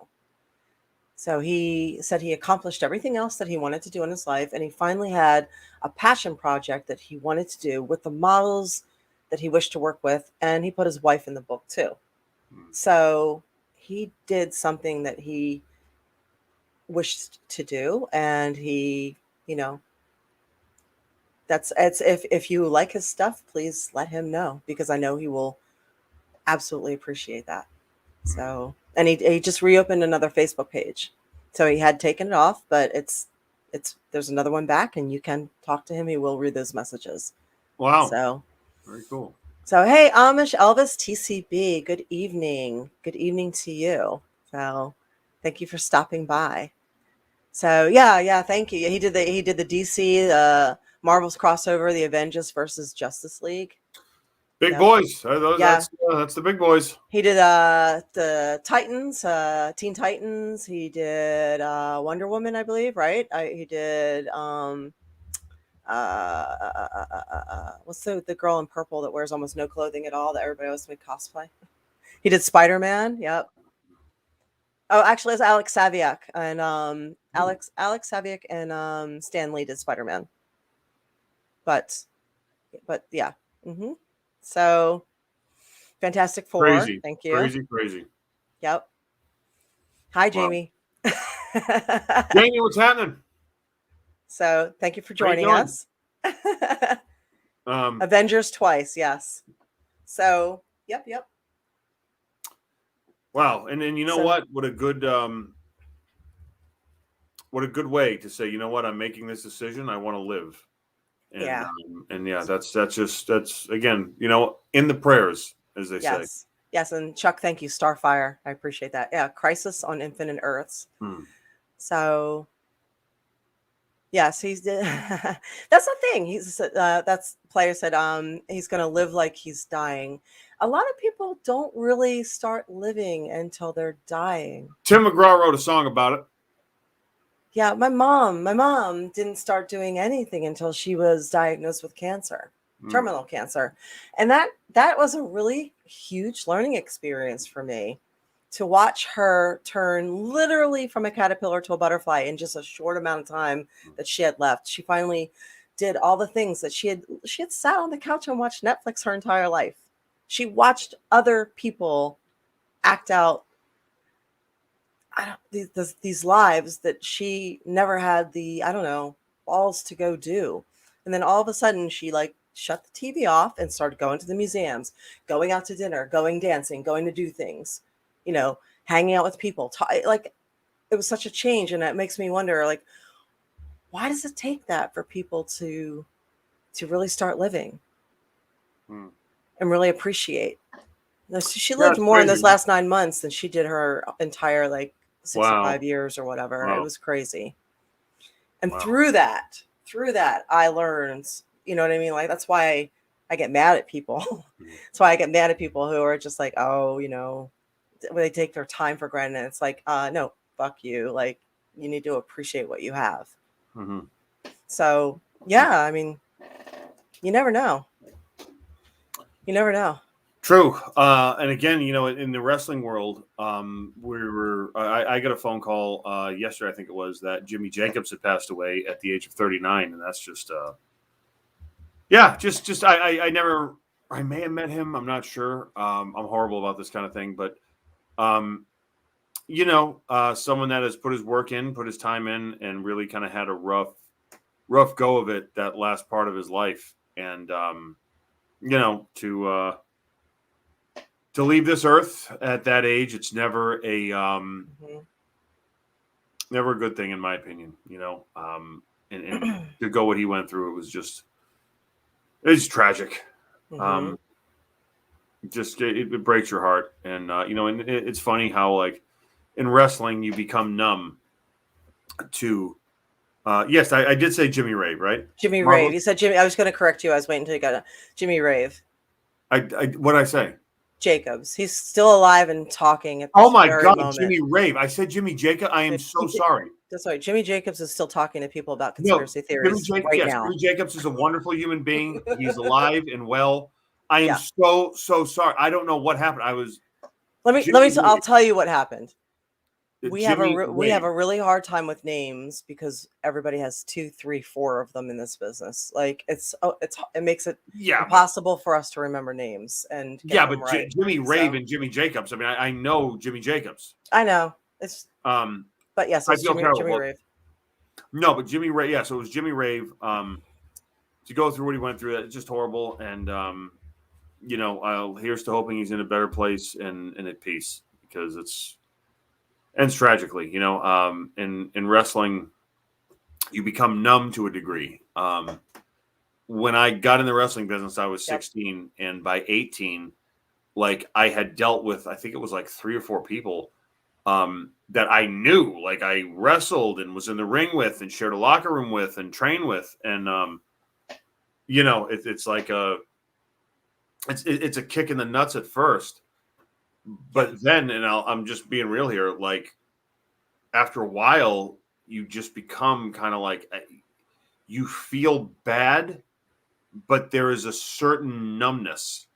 So he said he accomplished everything else that he wanted to do in his life, and he finally had a passion project that he wanted to do with the models that he wished to work with, and he put his wife in the book too. So he did something that he wished to do, and he, it's if you like his stuff, please let him know, because I know he will absolutely appreciate that. So, and he just reopened another Facebook page. So he had taken it off, but there's another one back, and you can talk to him. He will read those messages. Wow. So very cool. So, hey, Amish Elvis TCB, good evening. Good evening to you. So thank you for stopping by. So yeah, thank you. He did the DC Marvel's crossover, the Avengers versus Justice League. Big boys. Yeah. That's the big boys. He did the Titans, Teen Titans. He did Wonder Woman, I believe, right? He did what's the girl in purple that wears almost no clothing at all that everybody else would cosplay? He did Spider-Man. Yep. Oh, actually, it's Alex Saviak, and Alex Saviak and Stan Lee did Spider-Man. But yeah. Mm-hmm. So Fantastic Four. Crazy. Thank you. Crazy. Yep. Hi, Jamie. Jamie, what's happening? So thank you for joining us. Avengers twice, yes. So yep. Wow, and then what a good way to say, I'm making this decision. I want to live. And that's again, in the prayers, as they say. Yes, and Chuck, thank you. Starfire, I appreciate that. Yeah, Crisis on Infinite Earths. So yes, he's that's the thing. That's player said he's gonna live like he's dying. A lot of people don't really start living until they're dying. Tim McGraw wrote a song about it. Yeah, my mom didn't start doing anything until she was diagnosed with cancer, terminal cancer. And that was a really huge learning experience for me, to watch her turn literally from a caterpillar to a butterfly in just a short amount of time that she had left. She finally did all the things that she had sat on the couch and watched Netflix her entire life. She watched other people act out these lives that she never had the balls to go do. And then all of a sudden she shut the TV off and started going to the museums, going out to dinner, going dancing, going to do things, hanging out with people. It was such a change, and it makes me wonder, why does it take that for people to really start living and really appreciate? She lived more in those last 9 months than she did her entire 65 years or whatever. It was crazy. And through that, I learned, you know what I mean? That's why I get mad at people. That's why I get mad at people who are just when they take their time for granted. It's no, fuck you. You need to appreciate what you have. So yeah, I mean, you never know. True. And again, in the wrestling world, I got a phone call yesterday, I think it was, that Jimmy Jacobs had passed away at the age of 39. And that's just, I may have met him. I'm not sure. I'm horrible about this kind of thing, but, someone that has put his work in, put his time in, and really kind of had a rough go of it that last part of his life. And, to leave this earth at that age, it's never a never a good thing, in my opinion. And to go what he went through, it's tragic. Just it breaks your heart, and and it's funny how like in wrestling you become numb to. Yes, I did say Jimmy Rave, right? Jimmy Marvel? Rave. You said Jimmy. I was going to correct you. I was waiting until you got Jimmy Rave. What did I say? Jacobs. He's still alive and talking at this Oh my very God, moment. Jimmy Rave. I said Jimmy Jacob. I am so sorry. That's right. Jimmy Jacobs is still talking to people about conspiracy theories now. Jimmy Jacobs is a wonderful human being. He's alive and well. I am so sorry. I don't know what happened. I'll tell you what happened. We have a really hard time with names because everybody has 2, 3, 4 of them in this business. Like it makes it impossible for us to remember names and get them right. Jimmy Rave and Jimmy Jacobs. I mean, I know Jimmy Jacobs. I know it's but yes, it's Jimmy Rave. No, but Jimmy Rave. Yeah, so it was Jimmy Rave. To go through what he went through, it's just horrible. And here's to hoping he's in a better place and at peace, because it's ends tragically. In wrestling, you become numb to a degree. When I got in the wrestling business, I was 16, and by 18, like I had dealt with, I think it was like 3 or 4 people that I knew, like I wrestled and was in the ring with and shared a locker room with and trained with. And, it's like it's a kick in the nuts at first, but then, and I'm just being real here, like after a while, you just become kind of like, you feel bad, but there is a certain numbness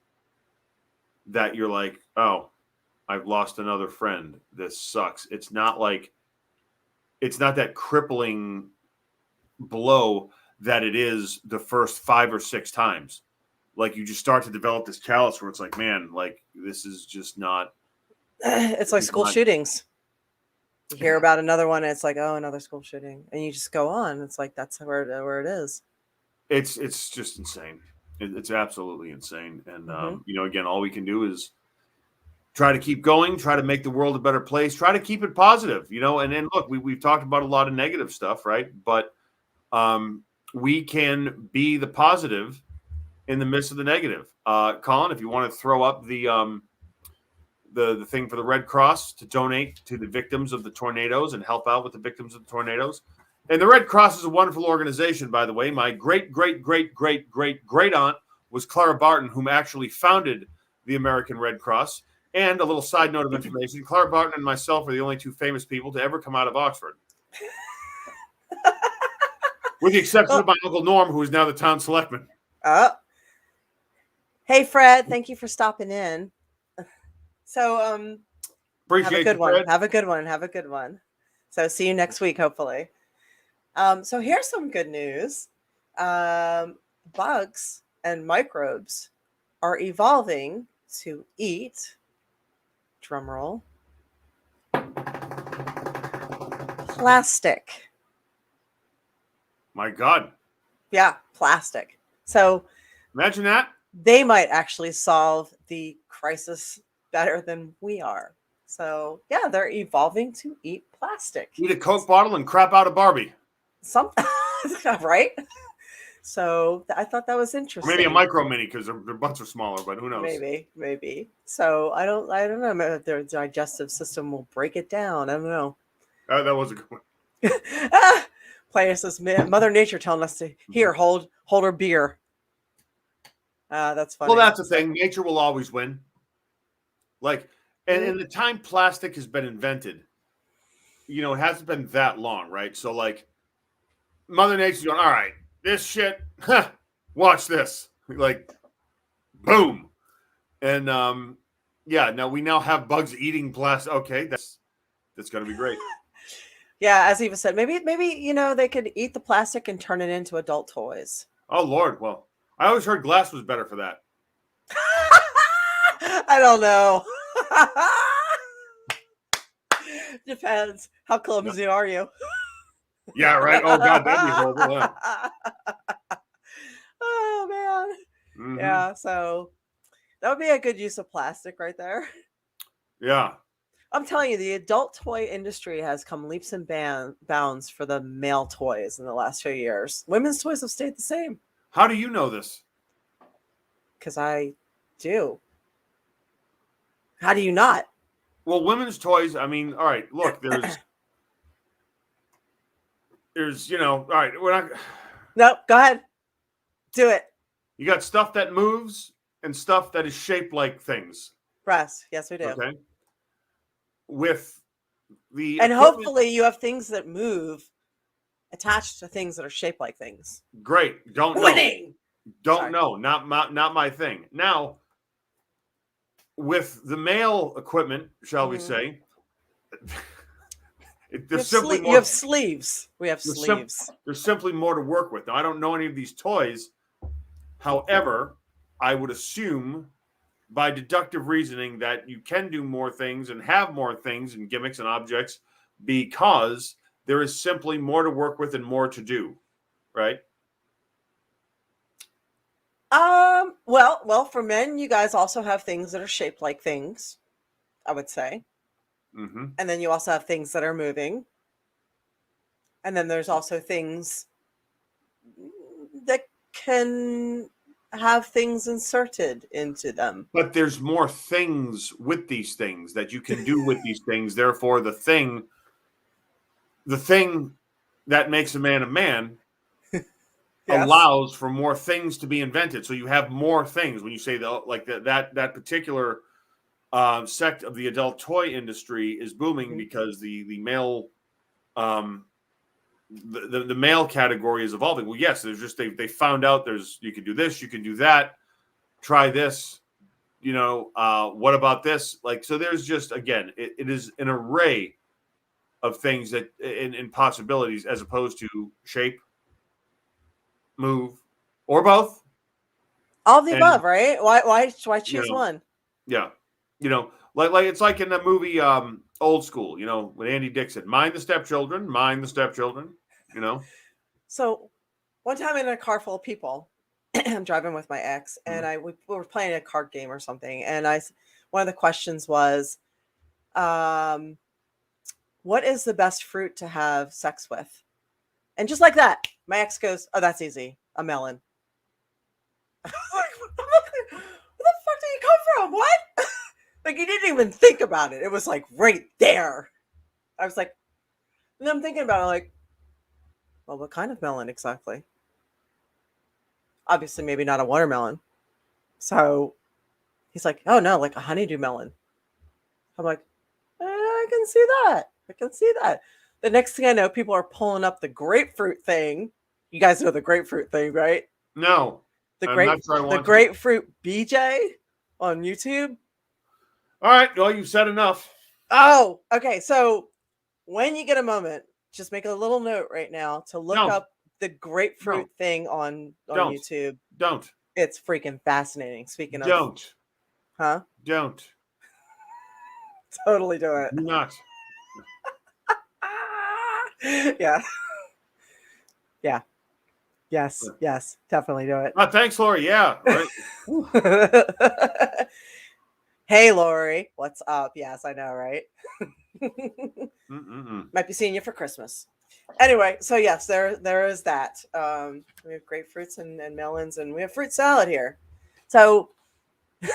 that you're like, oh, I've lost another friend. This sucks. It's not that crippling blow that it is the first 5 or 6 times. Like you just start to develop this callus where it's like, man, like this is just not. It's like school shootings. You hear about another one, and it's like, oh, another school shooting, and you just go on. It's like that's where it is. It's just insane. It's absolutely insane. And again, all we can do is try to keep going, try to make the world a better place, try to keep it positive. And then look, we've talked about a lot of negative stuff, right? But we can be the positive in the midst of the negative. Colin, if you want to throw up the thing for the Red Cross to donate to the victims of the tornadoes and help out with the victims of the tornadoes. And the Red Cross is a wonderful organization, by the way. My great aunt was Clara Barton, whom actually founded the American Red Cross. And a little side note of information, Clara Barton and myself are the only 2 famous people to ever come out of Oxford. With the exception of my Uncle Norm, who is now the town selectman. Hey, Fred, thank you for stopping in. So, appreciate have a good one. Fred. Have a good one. So, see you next week, hopefully. So, here's some good news. Bugs and microbes are evolving to eat, drumroll, plastic. My God. Yeah, plastic. So, imagine that. They might actually solve the crisis better than we are. So, yeah, they're evolving to eat plastic. Eat a Coke bottle and crap out a Barbie. Right? So, I thought that was interesting. Or maybe a micro mini because their butts are smaller, but who knows? Maybe. So, I don't know if their digestive system will break it down. I don't know. That was a good one. Player says, Mother Nature telling us to hold her beer. That's funny. Well, that's the thing. Nature will always win. Like, and in the time plastic has been invented, it hasn't been that long, right? So, like, Mother Nature's going, all right, this shit, watch this. Like, boom. And, now we now have bugs eating plastic. Okay, that's going to be great. Yeah, as Eva said, maybe they could eat the plastic and turn it into adult toys. Oh, Lord. Well, I always heard glass was better for that. I don't know. Depends. How clumsy are you? Yeah, right. Oh, God, that'd be horrible. Yeah. Oh, man. Mm-hmm. Yeah, so That would be a good use of plastic right there. Yeah. I'm telling you, the adult toy industry has come leaps and bounds for the male toys in the last few years. Women's toys have stayed the same How do you know this? because I do. How do you not? Well, women's toys, I mean, all right, look, all right, we're not, Nope, go ahead. Do it. you got stuff that moves and stuff that is shaped like things. Press. Yes, we do. Okay. With the And equipment, hopefully you have things that move attached to things that are shaped like things. great. Don't know. Winning. Don't Sorry. know. Not my thing. Now, with the male equipment, shall we say, there's simply You more. have sleeves. We have There's sleeves. There's simply more to work with. Now, I don't know any of these toys. However, I would assume by deductive reasoning that you can do more things and have more things and gimmicks and objects because there is simply more to work with and more to do, right? Well, for men, you guys also have things that are shaped like things, I would say. Mm-hmm. And then you also have things that are moving. And then there's also things that can have things inserted into them. But there's more things with these things that you can do with these things. Therefore, the thing that makes a man Yes. allows for more things to be invented. So you have more things when you say that particular sect of the adult toy industry is booming because the male the male category is evolving. Well, yes, there's just they found out you can do this, you can do that, try this, what about this? Like, so there's just, again, it is an array of things that in possibilities as opposed to shape, move, or both. All of the And, above, right? Why choose one? Yeah. Like it's like in the movie Old School, when Andy Dick said, mind the stepchildren, So one time in a car full of people, I'm driving with my ex, and we were playing a card game or something, and one of the questions was, what is the best fruit to have sex with? And just like that, my ex goes, "Oh, that's easy, a melon." I'm like, where the fuck did you come from? What? Like, you didn't even think about it. It was like right there. I was like, and I'm thinking about it, like, well, what kind of melon exactly? Obviously, maybe not a watermelon. So he's like, oh no, like a honeydew melon. I'm like, I can see that. I can see that. The next thing I know, people are pulling up the grapefruit thing. You guys know the grapefruit thing, right? No. I'm not sure I want the to. grapefruit BJ on YouTube. All right. Well, you've said enough. Oh, okay. So when you get a moment, just make a little note right now to look up the grapefruit thing on YouTube. Don't. It's freaking fascinating. Speaking of. Don't. Huh? Don't. Totally do it. Do not. Yeah. Yeah. Yes. Yes. Definitely do it. Thanks, Lori. Yeah. Right. Hey, Lori. What's up? Yes, I know, right? Might be seeing you for Christmas. Anyway, so yes, there is that. We have grapefruits and melons, and we have fruit salad here. So the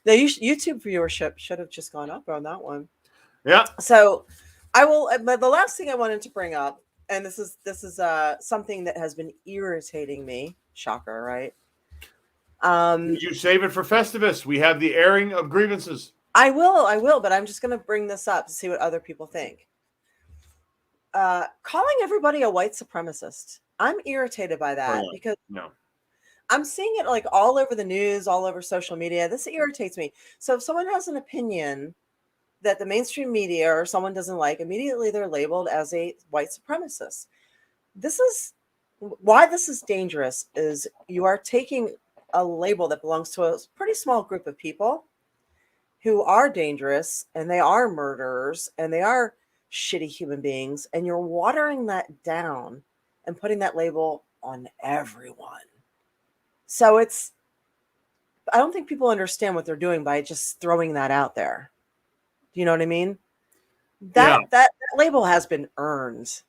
YouTube viewership should have just gone up on that one. Yeah. So I will. But the last thing I wanted to bring up, and this is something that has been irritating me. Shocker, right? Did you save it for Festivus? We have the airing of grievances. I will, but I'm just going to bring this up to see what other people think. Calling everybody a white supremacist. I'm irritated by that because I'm seeing it like all over the news, all over social media. This irritates me. So if someone has an opinion that the mainstream media or someone doesn't like, immediately they're labeled as a white supremacist. This is why this is dangerous, is you are taking a label that belongs to a pretty small group of people who are dangerous, and they are murderers, and they are shitty human beings, and you're watering that down and putting that label on everyone. So it's I don't think people understand what they're doing by just throwing that out there. Do you know what I mean? Yeah, That label has been earned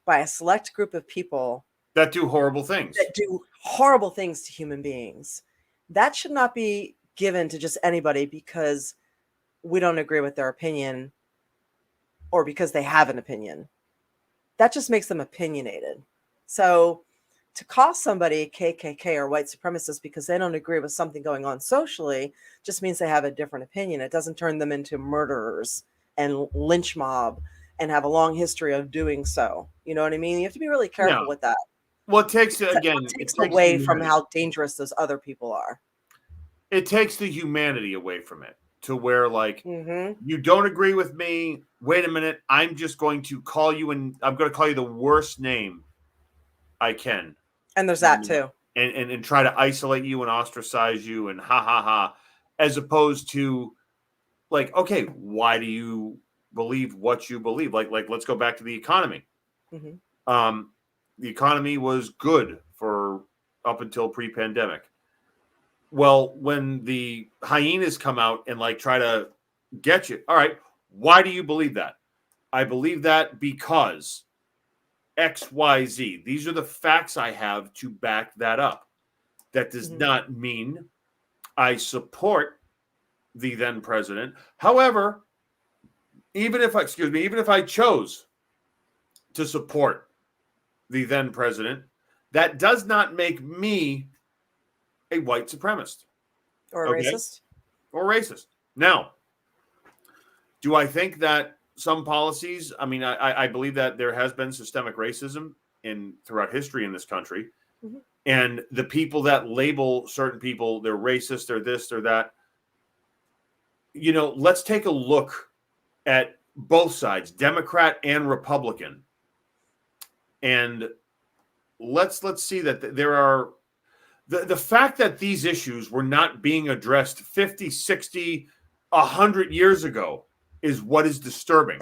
by a select group of people that do horrible things. that do horrible things to human beings. That should not be given to just anybody because we don't agree with their opinion or because they have an opinion. That just makes them opinionated. So to call somebody KKK or white supremacist because they don't agree with something going on socially just means they have a different opinion. It doesn't turn them into murderers and lynch mob and have a long history of doing so. You know what I mean? You have to be really careful No. with that. Well, it takes It takes away from how dangerous those other people are. It takes the humanity away from it to where, like, Mm-hmm. you don't agree with me. Wait a minute. I'm just going to call you, and I'm going to call you the worst name I can. And there's that too. And try to isolate you and ostracize you and ha ha ha, as opposed to, like, okay, why do you believe what you believe? Like let's go back to the economy. Mm-hmm. The economy was good for up until pre-pandemic. Well, when the hyenas come out and like try to get you, all right, why do you believe that? I believe that because XYZ. These are the facts I have to back that up. That does Mm-hmm. not mean I support the then president. However, even if I chose to support the then president, that does not make me a white supremacist Or a racist. or racist. Now, do I think that some policies, I mean, I believe that there has been systemic racism throughout history in this country. Mm-hmm. And the people that label certain people, they're racist, they're this, they're that. You know, let's take a look at both sides, Democrat and Republican. And let's see that there are the fact that these issues were not being addressed 50, 60, 100 years ago is what is disturbing.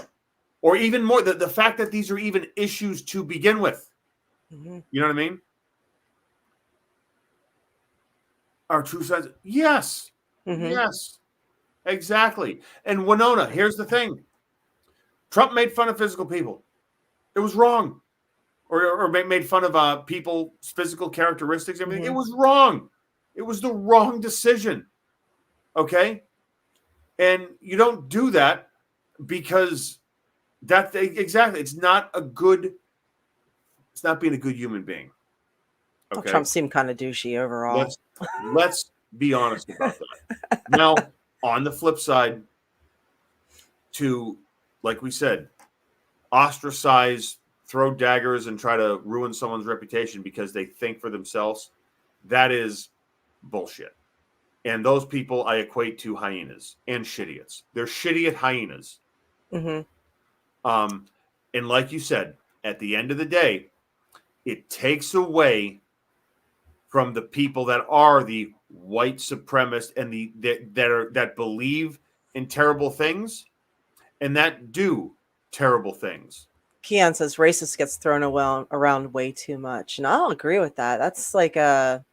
Or even more, the fact that these are even issues to begin with. Mm-hmm. You know what I mean? Our true sides. Yes. Mm-hmm. Yes. Exactly. And Winona, here's the thing. Trump made fun of physical people. It was wrong. Or made fun of people's physical characteristics, everything. Mm-hmm. It was wrong. It was the wrong decision. Okay? And you don't do that because exactly. It's not being a good human being. Okay. Well, Trump seemed kind of douchey overall. Let's be honest about that. Now, on the flip side, to, like we said, ostracize, throw daggers, and try to ruin someone's reputation because they think for themselves, that is bullshit. And those people I equate to hyenas and shitiots. They're shittiot hyenas. Mm-hmm. And like you said, at the end of the day, it takes away from the people that are the white supremacists and that believe in terrible things and that do terrible things. Keon says racist gets thrown around way too much, and I'll agree with that. That's like that's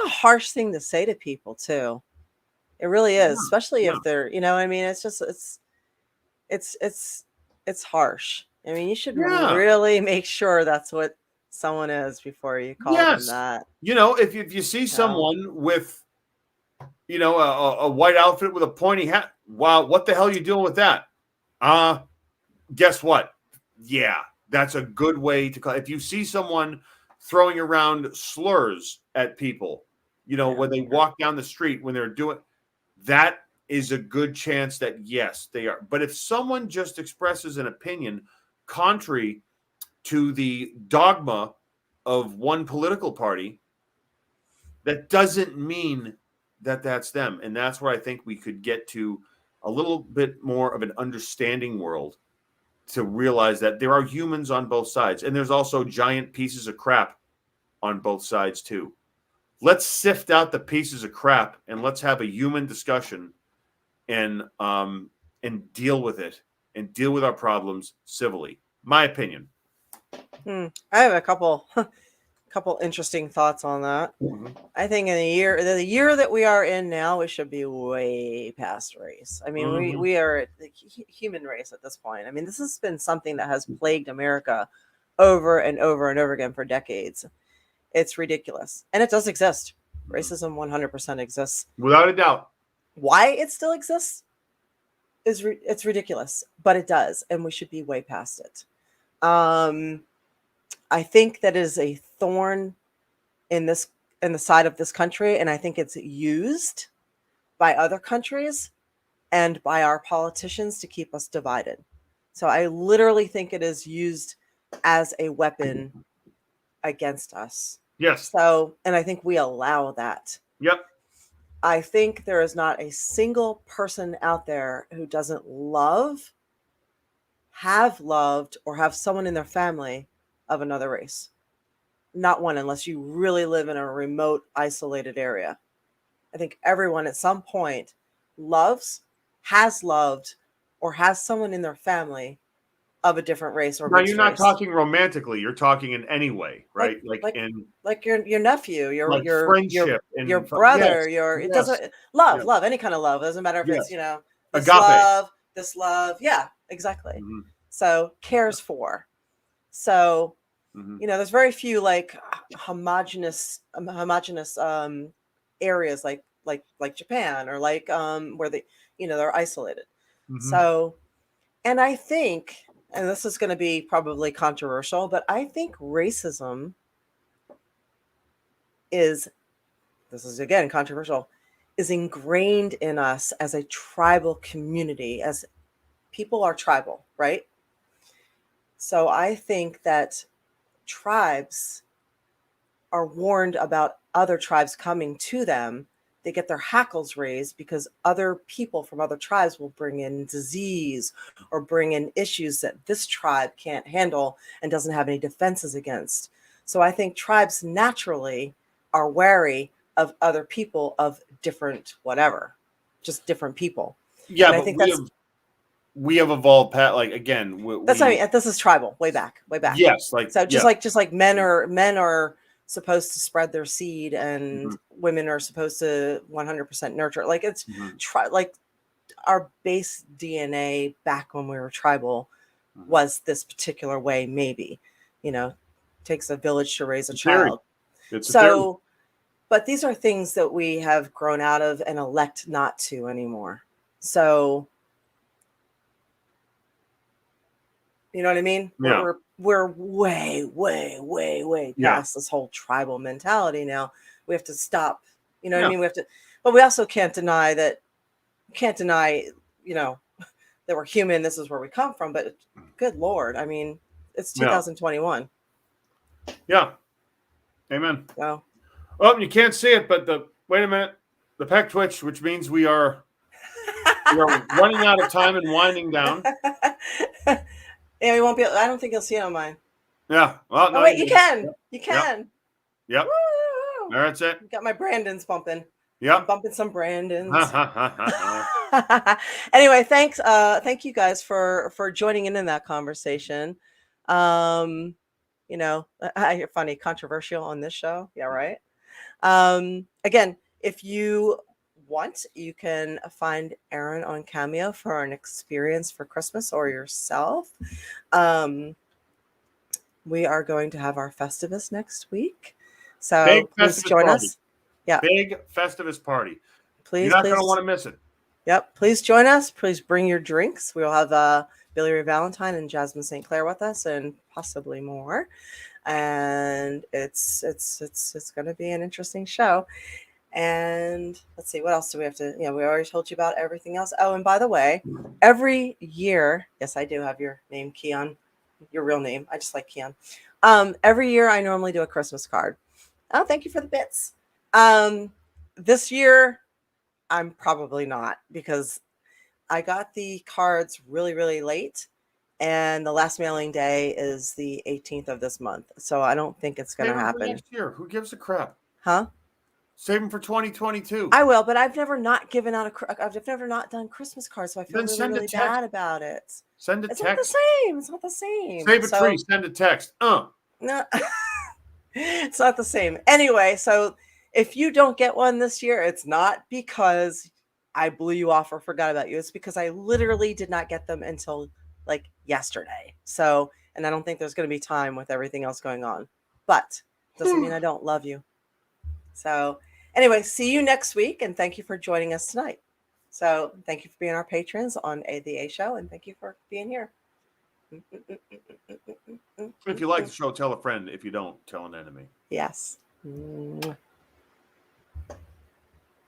a harsh thing to say to people too. It really is, especially if they're, you know, I mean, it's just it's harsh. I mean, you should really make sure that's what someone is before you call them that. You know, if you see someone with, you know, a white outfit with a pointy hat, wow, what the hell are you doing with that? Guess what? Yeah, that's a good way to call. If you see someone throwing around slurs at people, you know, when they walk down the street, when they're doing that, is a good chance that yes, they are. But if someone just expresses an opinion contrary to the dogma of one political party, that doesn't mean that that's them. And that's where I think we could get to a little bit more of an understanding world to realize that there are humans on both sides. And there's also giant pieces of crap on both sides too. Let's sift out the pieces of crap and let's have a human discussion and deal with it and deal with our problems civilly. My opinion. I have a couple couple interesting thoughts on that. Mhm. I think in the year that we are in now, we should be way past race. I mean, Mhm. we are the human race at this point. I mean, this has been something that has plagued America over and over and over again for decades. It's ridiculous, and it does exist. Racism 100% exists. Without a doubt. Why it still exists is it's ridiculous, but it does, and we should be way past it. I think that is a thorn in the side of this country, and I think it's used by other countries and by our politicians to keep us divided. So I literally think it is used as a weapon against us. Yes. So, and I think we allow that. Yep. I think there is not a single person out there who doesn't love, have loved, or have someone in their family of another race. Not one, unless you really live in a remote, isolated area. I think everyone at some point loves, has loved, or has someone in their family of a different race or Now mixed you're not race. talking romantically. You're talking in any way, right? Like your nephew, like friendship and your brother, yes, it yes, doesn't love, yes, love, any kind of love. It doesn't matter if it's, yes. this Agape. love. Yeah, exactly. Mhm. So cares for. So, Mhm. there's very few like homogenous areas like Japan or like where they're isolated. Mhm. So, and I think, and this is going to be probably controversial, but I think racism is, this is again controversial, is ingrained in us as a tribal community, as people are tribal, right? So I think that tribes are warned about other tribes coming to them. They get their hackles raised because other people from other tribes will bring in disease or bring in issues that this tribe can't handle and doesn't have any defenses against. So I think tribes naturally are wary of other people of different whatever, just different people. Yeah, And I but think we have evolved past, like, again, that's I mean, this is tribal, way back. yes, like, So yeah. just like men are supposed to spread their seed and women are supposed to 100% nurture. Like it's like our base DNA back when we were tribal was this particular way. Maybe, takes a village to raise a child. It's So, but these are things that we have grown out of and elect not to anymore. So, you know what I mean? Yeah. We're way past this whole tribal mentality now. We have to stop. You know what I mean? We have to, but we also can't deny, that we're human. This is where we come from. But good Lord, I mean, it's 2021. Yeah. Amen. So, oh, you can't see it, but wait a minute, the peck twitch, which means we are running out of time and winding down. Yeah, we won't be. I don't think you'll see it on mine. Yeah. Well, no, wait, you can. Yep. You can. Yep. Woo! That's it. You got my Brandons bumping. Yep. I'm bumping some Brandons. Anyway, thanks. Thank you guys for joining in that conversation. You're funny, controversial on this show. Yeah, right. Again, if you want, you can find Aron on Cameo for an experience for Christmas or yourself. We are going to have our Festivus next week, so please join us. Yeah, big Festivus party. Please, you're not going to want to miss it. Yep, please join us. Please bring your drinks. We will have Billy Ray Valentine and Jasmine St. Clair with us, and possibly more. And it's going to be an interesting show. And let's see, what else do we have to, we already told you about everything else. Oh, and by the way, every year, yes, I do have your name, Keon, your real name. I just like Keon. Every year I normally do a Christmas card. Oh, thank you for the bits. This year I'm probably not, because I got the cards really, really late. And the last mailing day is the 18th of this month. So I don't think it's going to happen. Next year. Who gives a crap? Huh? Save them for 2022. I will, but I've never not given out I've never not done Christmas cards, so I feel really bad about it. Send a text. It's not the same. It's not the same. Save it free. Send a text. No. It's not the same. Anyway, so if you don't get one this year, it's not because I blew you off or forgot about you. It's because I literally did not get them until like yesterday. So, and I don't think there's going to be time with everything else going on. But doesn't mean I don't love you. So, anyway, see you next week, and thank you for joining us tonight. So, thank you for being our patrons on the A Show, and thank you for being here. If you like the show, tell a friend. If you don't, tell an enemy. Yes.